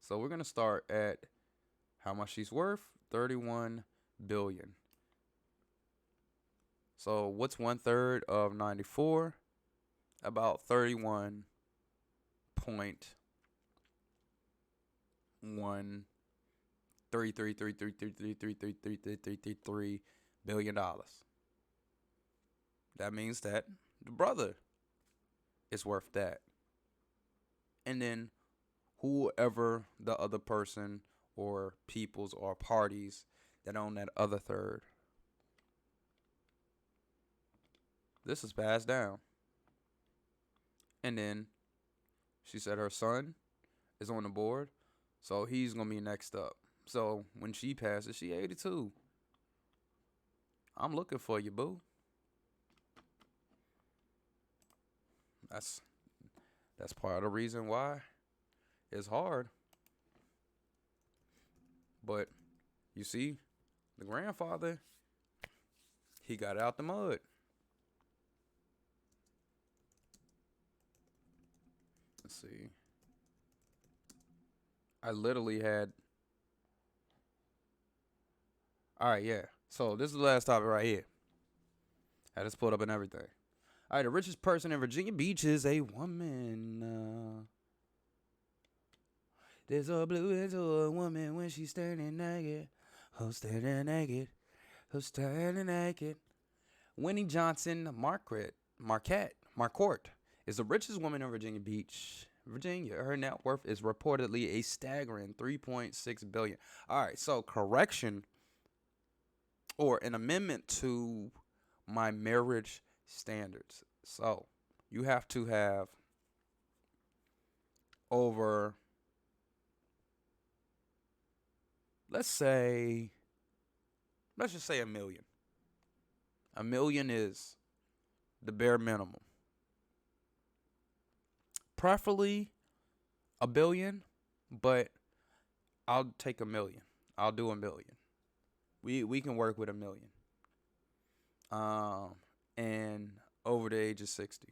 So we're gonna start at how much she's worth. 31 billion. So what's 1/3 of 94? About 31.13333333333 billion dollars. That means that the brother is worth that. And then whoever the other person or peoples or parties that own that other third. This is passed down. And then she said her son is on the board, so he's going to be next up. So when she passes, she 82. I'm looking for you, boo. That's part of the reason why it's hard. But you see, the grandfather, he got out the mud. Let's see. I literally had. All right, yeah. So this is the last topic right here. I just pulled up and everything. All right, the richest person in Virginia Beach is a woman. There's a blue into a woman when she's standing naked. Who's standing naked? Who's standing naked? Winnie Johnson Marquardt is the richest woman in Virginia Beach, Virginia. Her net worth is reportedly a staggering $3.6 billion. All right, so correction or an amendment to my marriage standards. So you have to have over, let's just say $1 million. $1 million is the bare minimum. Preferably $1 billion, but I'll take $1 million. I'll do $1 million. We can work with $1 million. and over the age of 60.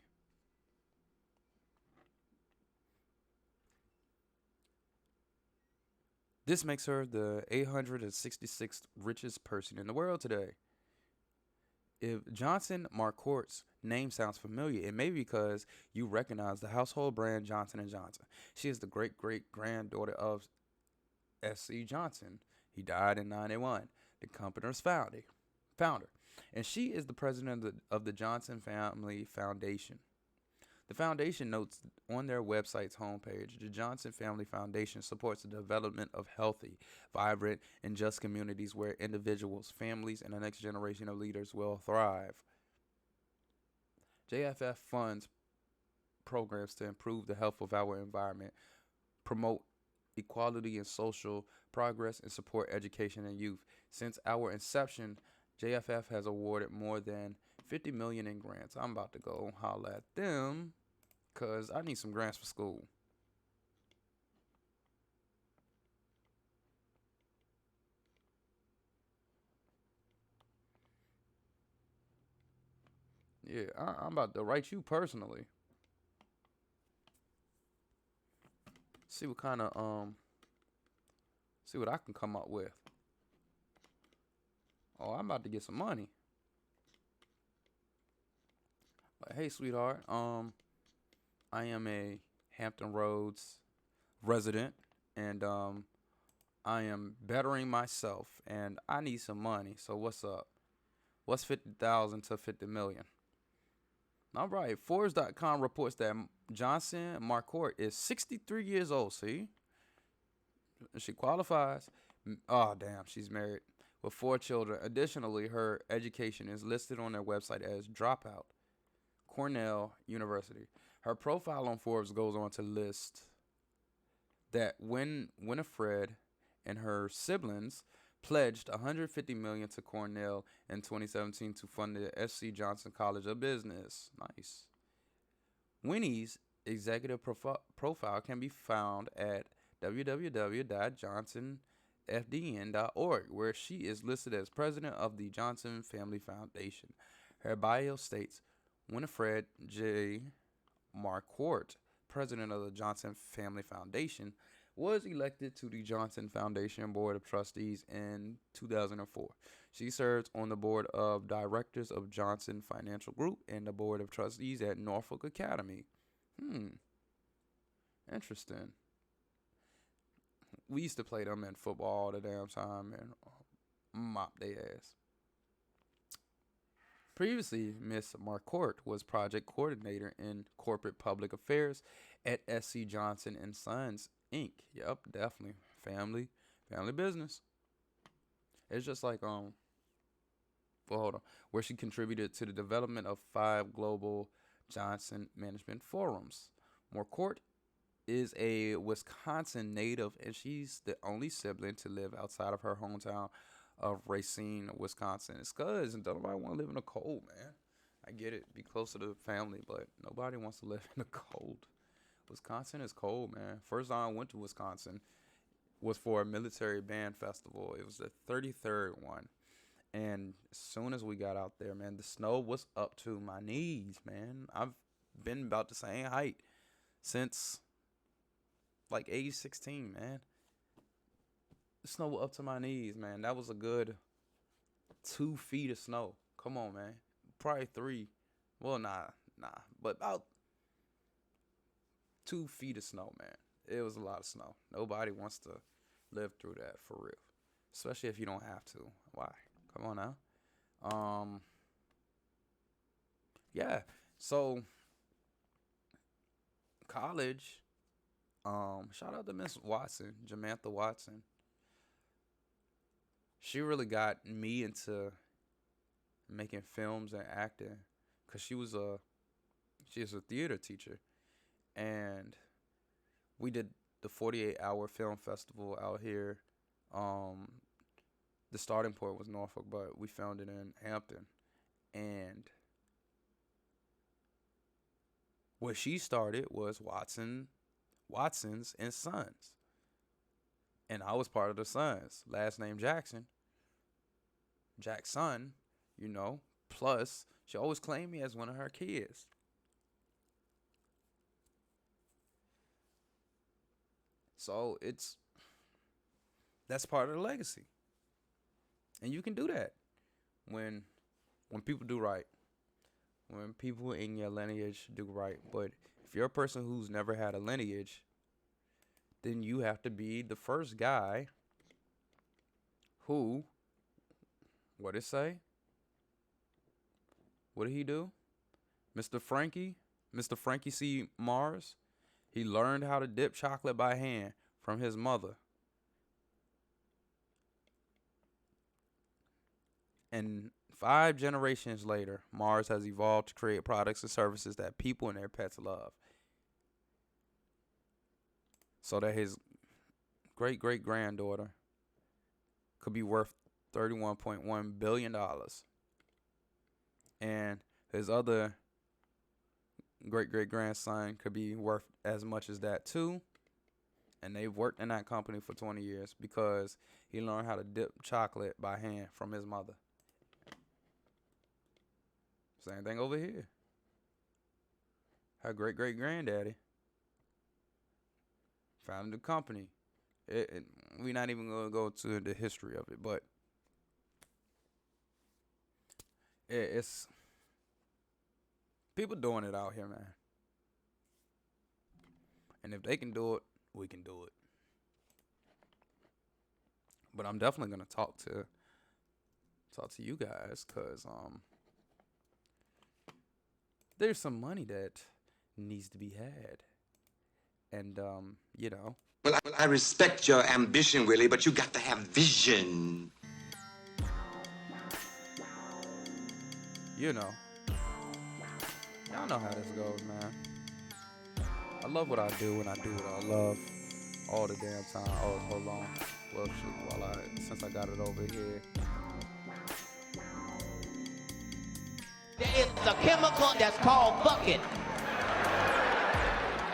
This makes her the 866th richest person in the world today. If Johnson Marcourt's name sounds familiar, it may be because you recognize the household brand Johnson & Johnson. She is the great-great-granddaughter of S.C. Johnson. He died in 91, the company's founder. And she is the president of the Johnson Family Foundation. The foundation notes on their website's homepage, the Johnson Family Foundation supports the development of healthy, vibrant, and just communities where individuals, families, and the next generation of leaders will thrive. JFF funds programs to improve the health of our environment, promote equality and social progress, and support education and youth. Since our inception, JFF has awarded more than $50 million in grants. I'm about to go holler at them because I need some grants for school. Yeah, I'm about to write you personally. See what kind of see what I can come up with. Oh, I'm about to get some money. But hey, sweetheart, I am a Hampton Roads resident, and I am bettering myself, and I need some money. So what's up? What's 50,000 to 50 million? All right, Forbes.com reports that Johnson Marcourt is 63 years old. See, she qualifies. Oh, damn, she's married with 4 children. Additionally, her education is listed on their website as dropout, Cornell University. Her profile on Forbes goes on to list that when Winifred and her siblings pledged $150 million to Cornell in 2017 to fund the S.C. Johnson College of Business. Nice. Winnie's executive profile can be found at www.johnsonfdn.org, where she is listed as president of the Johnson Family Foundation. Her bio states, Winifred J. Marcourt, president of the Johnson Family Foundation, was elected to the Johnson Foundation Board of Trustees in 2004. She serves on the board of directors of Johnson Financial Group and the board of trustees at Norfolk Academy. Interesting. We used to play them in football all the damn time and mop their ass. Previously, Miss Marcourt was project coordinator in corporate public affairs at S.C. Johnson & Sons, Inc. Yep, definitely. Family business. It's just like, well, hold on. Where she contributed to the development of 5 global Johnson management forums. Marcourt is a Wisconsin native, and she's the only sibling to live outside of her hometown of Racine, Wisconsin. It's cause don't nobody want to live in the cold, man. I get it, be closer to the family, but nobody wants to live in the cold. Wisconsin is cold, man. First time I went to Wisconsin was for a military band festival. It was the 33rd one. And as soon as we got out there, man, the snow was up to my knees, man. I've been about the same height since like age 16, man. The snow was up to my knees, man. That was a good 2 feet of snow. Come on, man. Probably 3. Well, nah. But about 2 feet of snow, man. It was a lot of snow. Nobody wants to live through that for real. Especially if you don't have to. Why? Come on now. Yeah. So college. Shout out to Miss Watson, Jamantha Watson. She really got me into making films and acting, cause she's a theater teacher, and we did the 48-hour film festival out here. The starting point was Norfolk, but we filmed it in Hampton, and what she started was Watson's and Sons. And I was part of the Sons. Last name Jackson. Jackson, Plus, she always claimed me as one of her kids. So that's part of the legacy. And you can do that when people do right. When people in your lineage do right. But if you're a person who's never had a lineage, then you have to be the first guy who, what did it say? What did he do? Mr. Frankie C. Marsh, he learned how to dip chocolate by hand from his mother. And 5 generations later, Mars has evolved to create products and services that people and their pets love. So that his great-great-granddaughter could be worth $31.1 billion. And his other great-great-grandson could be worth as much as that too. And they've worked in that company for 20 years because he learned how to dip chocolate by hand from his mother. Same thing over here. Her great-great-granddaddy founded the company. We're not even going to go to the history of it, but it's people doing it out here, man. And if they can do it, we can do it. But I'm definitely going to talk to you guys, because there's some money that needs to be had. And,
Well, I respect your ambition, Willie, but you got to have vision.
Y'all know how this goes, man. I love what I do, and I do what I love all the damn time. Oh, hold on. Well, shoot, since I got it over here.
There is a chemical that's called fucking.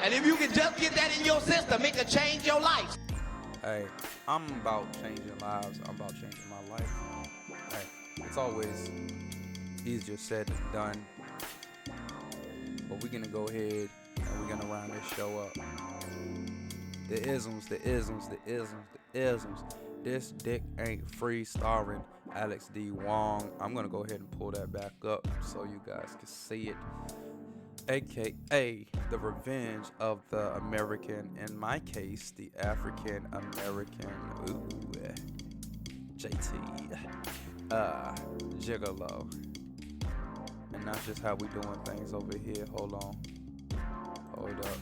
And if you can just get that in your system, it can change your life.
Hey, I'm about changing lives. I'm about changing my life. Hey, it's always easier said than done. But we're going to go ahead and we're going to round this show up. The isms. This Dick Ain't Free, starring Alex D. Wong. I'm going to go ahead and pull that back up so you guys can see it. AKA the revenge of the American, in my case, the African American, JT, Gigolo. And that's just how we doing things over here. Hold on. Hold up.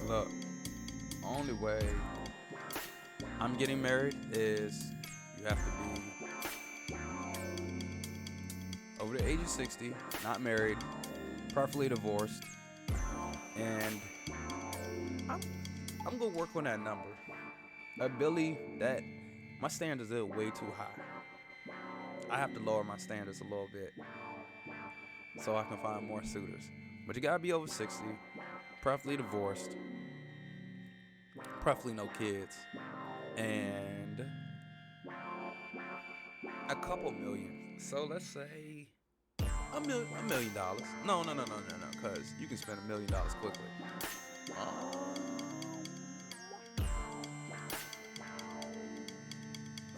Look, only way I'm getting married is you have to be over the age of 60, not married, preferably divorced, and I'm gonna work on that number. Billy, that my standards are way too high. I have to lower my standards a little bit so I can find more suitors. But you gotta be over 60, preferably divorced, preferably no kids, and a couple million. So let's say $1 million. No, because you can spend $1 million quickly.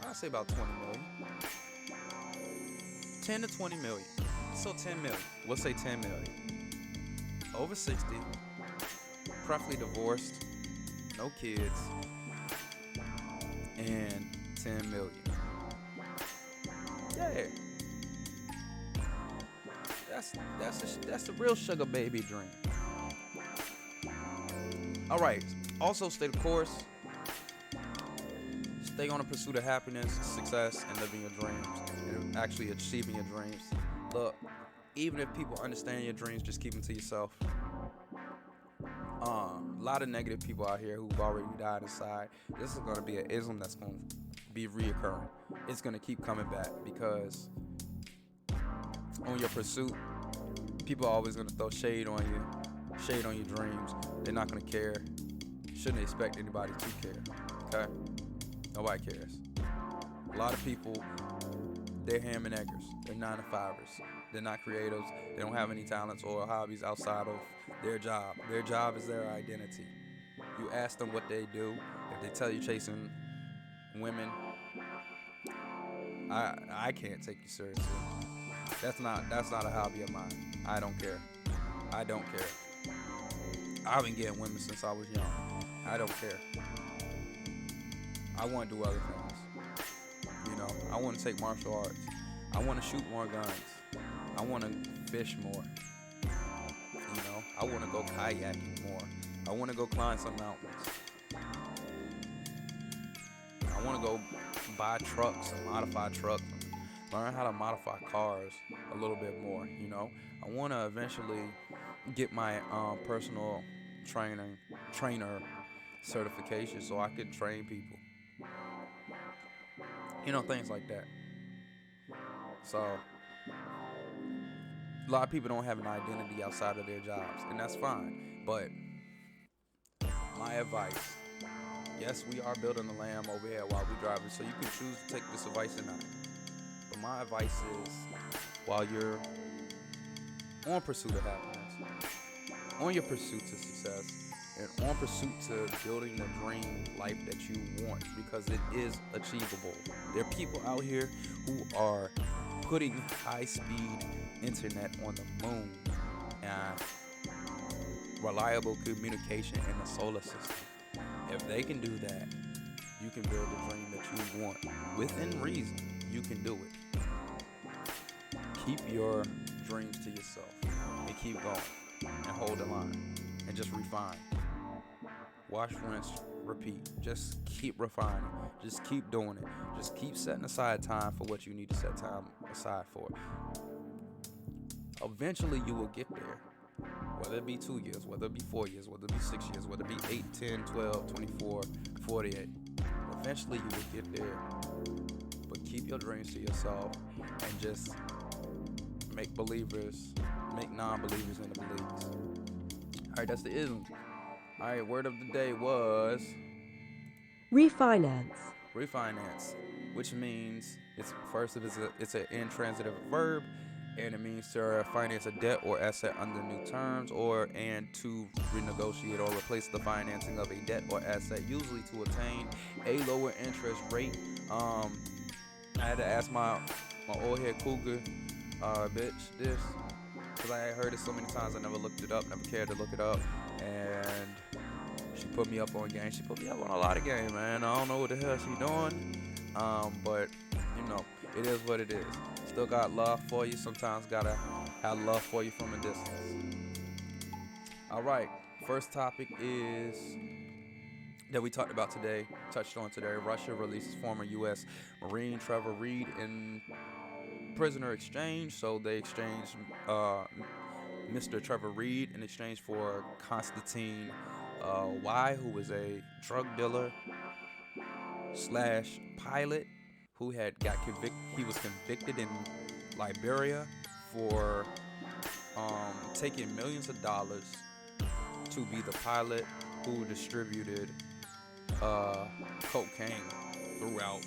I'd say about 20 million. 10 to 20 million. So 10 million. We'll say 10 million. Over 60. Preferably divorced. No kids. And 10 million. Yeah. That's the real sugar baby dream. All right. Also, stay the course. Stay on the pursuit of happiness, success, and living your dreams, and actually achieving your dreams. Look, even if people understand your dreams, just keep them to yourself. A lot of negative people out here who've already died inside. This is going to be an ism that's going to be reoccurring. It's going to keep coming back because on your pursuit, people are always going to throw shade on you, shade on your dreams. They're not going to care. Shouldn't expect anybody to care, okay? Nobody cares. A lot of people, they're ham and eggers. They're 9-to-5ers. They're not creatives. They don't have any talents or hobbies outside of their job. Their job is their identity. You ask them what they do. If they tell you chasing women, I can't take you seriously. That's not a hobby of mine. I don't care. I don't care. I've been getting women since I was young. I don't care. I want to do other things. You know, I want to take martial arts. I want to shoot more guns. I want to fish more. You know, I want to go kayaking more. I want to go climb some mountains. I want to go buy trucks and modify trucks and learn how to modify cars a little bit more, you know. I want to eventually get my personal trainer certification so I could train people. You know, things like that. So, a lot of people don't have an identity outside of their jobs, and that's fine. But my advice, yes, we are building the lamb over here while we're driving, so you can choose to take this advice or not. But my advice is, while you're on pursuit of happiness, on your pursuit to success, and on pursuit to building the dream life that you want, because it is achievable. There are people out here who are putting high-speed internet on the moon and reliable communication in the solar system. If they can do that, you can build the dream that you want. Within reason, you can do it. Keep your dreams to yourself and keep going and hold the line and just refine. Wash, rinse, repeat. Just keep refining. Just keep doing it. Just keep setting aside time for what you need to set time aside for. Eventually, you will get there. Whether it be 2 years, whether it be 4 years, whether it be 6 years, whether it be 8, 10, 12, 24, 48. Eventually, you will get there. But keep your dreams to yourself and just make non-believers into believers. All right, that's the ism. All right, word of the day was
refinance.
Refinance, which means it's an intransitive verb, and it means to finance a debt or asset under new terms, and to renegotiate or replace the financing of a debt or asset, usually to attain a lower interest rate. I had to ask my old head cougar bitch this, because I had heard it so many times I never looked it up, never cared to look it up, and she put me up on game. She put me up on a lot of game, man. I don't know what the hell she doing, but you know, it is what it is. Still got love for you. Sometimes gotta have love for you from a distance. All right, first topic is that we touched on today. Russia releases former U.S. Marine Trevor Reed in prisoner exchange. So they exchanged Mr. Trevor Reed in exchange for Constantine Y, who was a drug dealer / pilot who got convicted. He was convicted in Liberia for taking millions of dollars to be the pilot who distributed cocaine throughout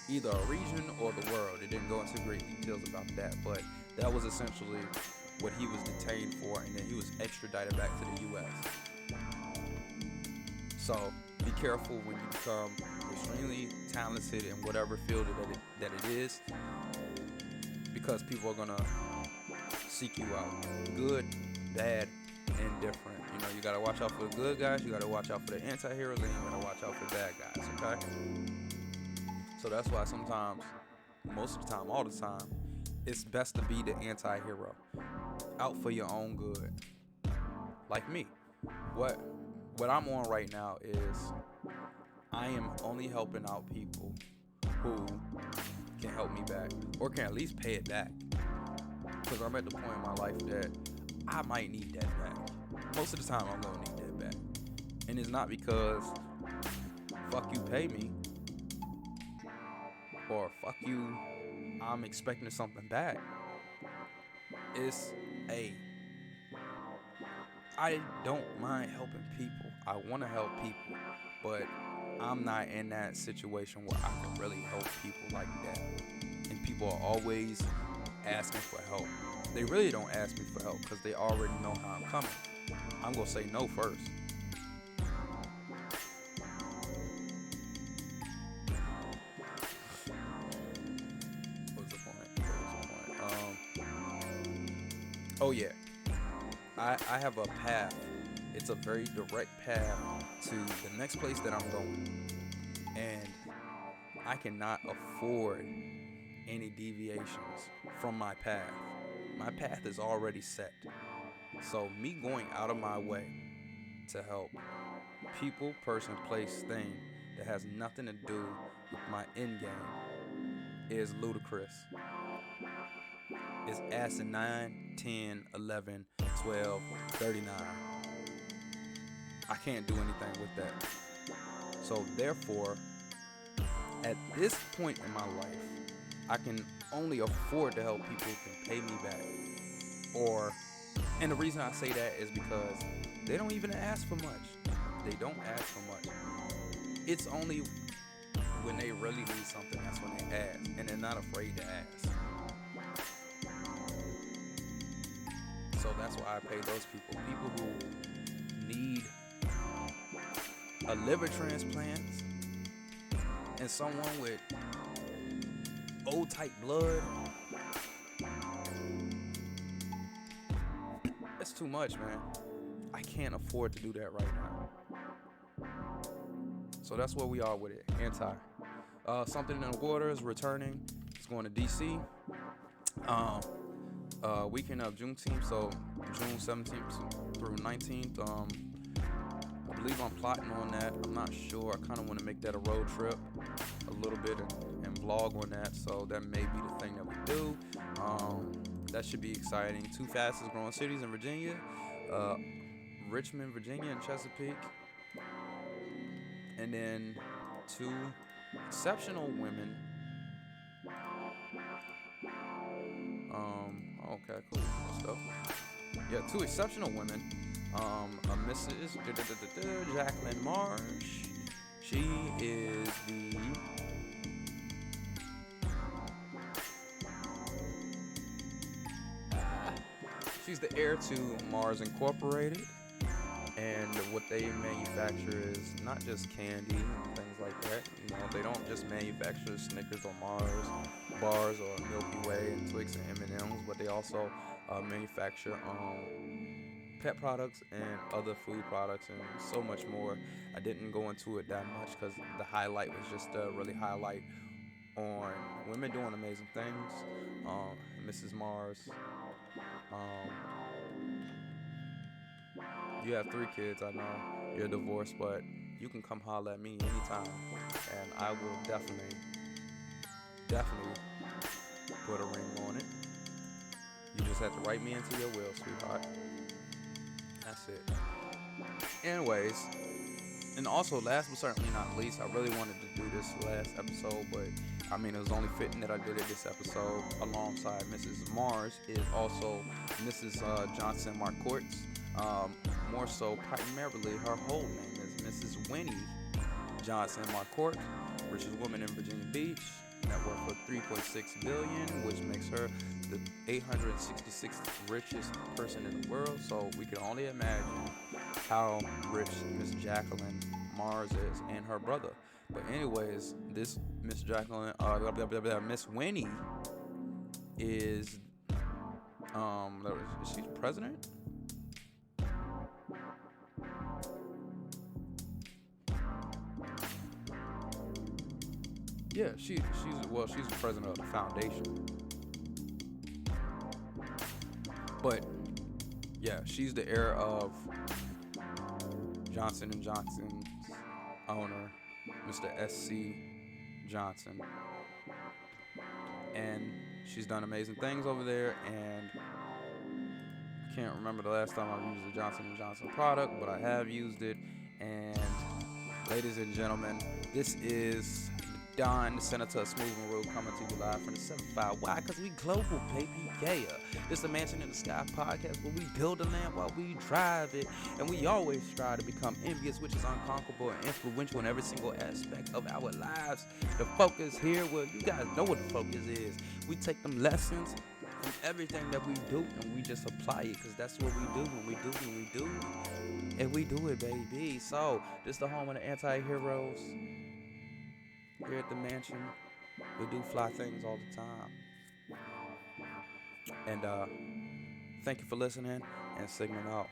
either a region or the world. It didn't go into great details about that, but that was essentially what he was detained for, and then he was extradited back to the U.S. So be careful when you become extremely talented in whatever field that it is, because people are gonna seek you out, good, bad, and different. You know, you gotta watch out for the good guys, you gotta watch out for the anti-heroes, and you gotta watch out for the bad guys, okay? So that's why sometimes, most of the time, all the time, it's best to be the anti-hero, out for your own good. Like me. What I'm on right now is I am only helping out people who can help me back, or can at least pay it back. because I'm at the point in my life that I might need that back. Most of the time, I'm gonna need that back, and it's not because fuck you, pay me, or fuck you, I'm expecting something back. It's I don't mind helping people. I want to help people, but I'm not in that situation where I can really help people like that. And people are always asking for help. They really don't ask me for help because they already know how I'm coming. I'm going to say no first. What was the point? Oh yeah. I have a path. It's a very direct path to the next place that I'm going. And I cannot afford any deviations from my path. My path is already set. So me going out of my way to help people, person, place, thing that has nothing to do with my end game is ludicrous. It's asinine, 10, 11, 12, 39. I can't do anything with that. So therefore, at this point in my life, I can only afford to help people who can pay me back. And the reason I say that is because they don't even ask for much. They don't ask for much. It's only when they really need something, that's when they ask. And they're not afraid to ask. So that's why I pay those people. People who need a liver transplant and someone with O type blood. That's too much, man. I can't afford to do that right now. So that's where we are with it. Something in the Water is returning. It's going to DC. Weekend of Juneteenth, so June 17th through 19th. I believe I'm plotting on that. I'm not sure. I kind of want to make that a road trip a little bit and vlog on that. So that may be the thing that we do. That should be exciting. 2 fastest growing cities in Virginia. Richmond, Virginia, and Chesapeake. And then 2 exceptional women. Okay, cool stuff. Yeah, 2 exceptional women. A Mrs. Jacqueline Marsh. She is she's the heir to Mars Incorporated, and what they manufacture is not just candy and things like that. You know, they don't just manufacture Snickers or Mars bars or Milky Way and Twix and M&Ms, but they also manufacture pet products and other food products and so much more. I didn't go into it that much because the highlight was just to really highlight on women doing amazing things. Mrs. Mars, you have 3 kids, I know you're divorced, but you can come holler at me anytime and I will definitely put a ring on it. You just have to write me into your will, sweetheart. That's it. Anyways, and also last but certainly not least, I really wanted to do this last episode, but I mean, it was only fitting that I did it this episode alongside Mrs. Mars is also Mrs. Johnson Marcourts. More so, primarily, her whole name is Mrs. Winnie Johnson Marcourt, richest woman in Virginia Beach, net worth of $3.6 billion, which makes her the 866th richest person in the world. So we can only imagine how rich Miss Jacqueline Marsh is and her brother. But anyways, this Miss Jacqueline, Miss Winnie is she president? Yeah, she's the president of the foundation. But yeah, she's the heir of Johnson & Johnson's owner, Mr. S.C. Johnson. And She's done amazing things over there, and I can't remember the last time I've used a Johnson & Johnson product, but I have used it. And ladies and gentlemen, this is Don, the Senator of Smooth and Road, coming to you live from the 75. Why? Because we global, baby. Yeah. This is the Mansion in the Sky podcast where we build a land while we drive it. And we always strive to become envious, which is unconquerable and influential in every single aspect of our lives. The focus here, well, you guys know what the focus is. We take them lessons from everything that we do and we just apply it, because that's what we do when we do. And we do it, baby. So, this is the home of the anti-heroes. Here at the mansion, we do fly things all the time. And thank you for listening, and signing out.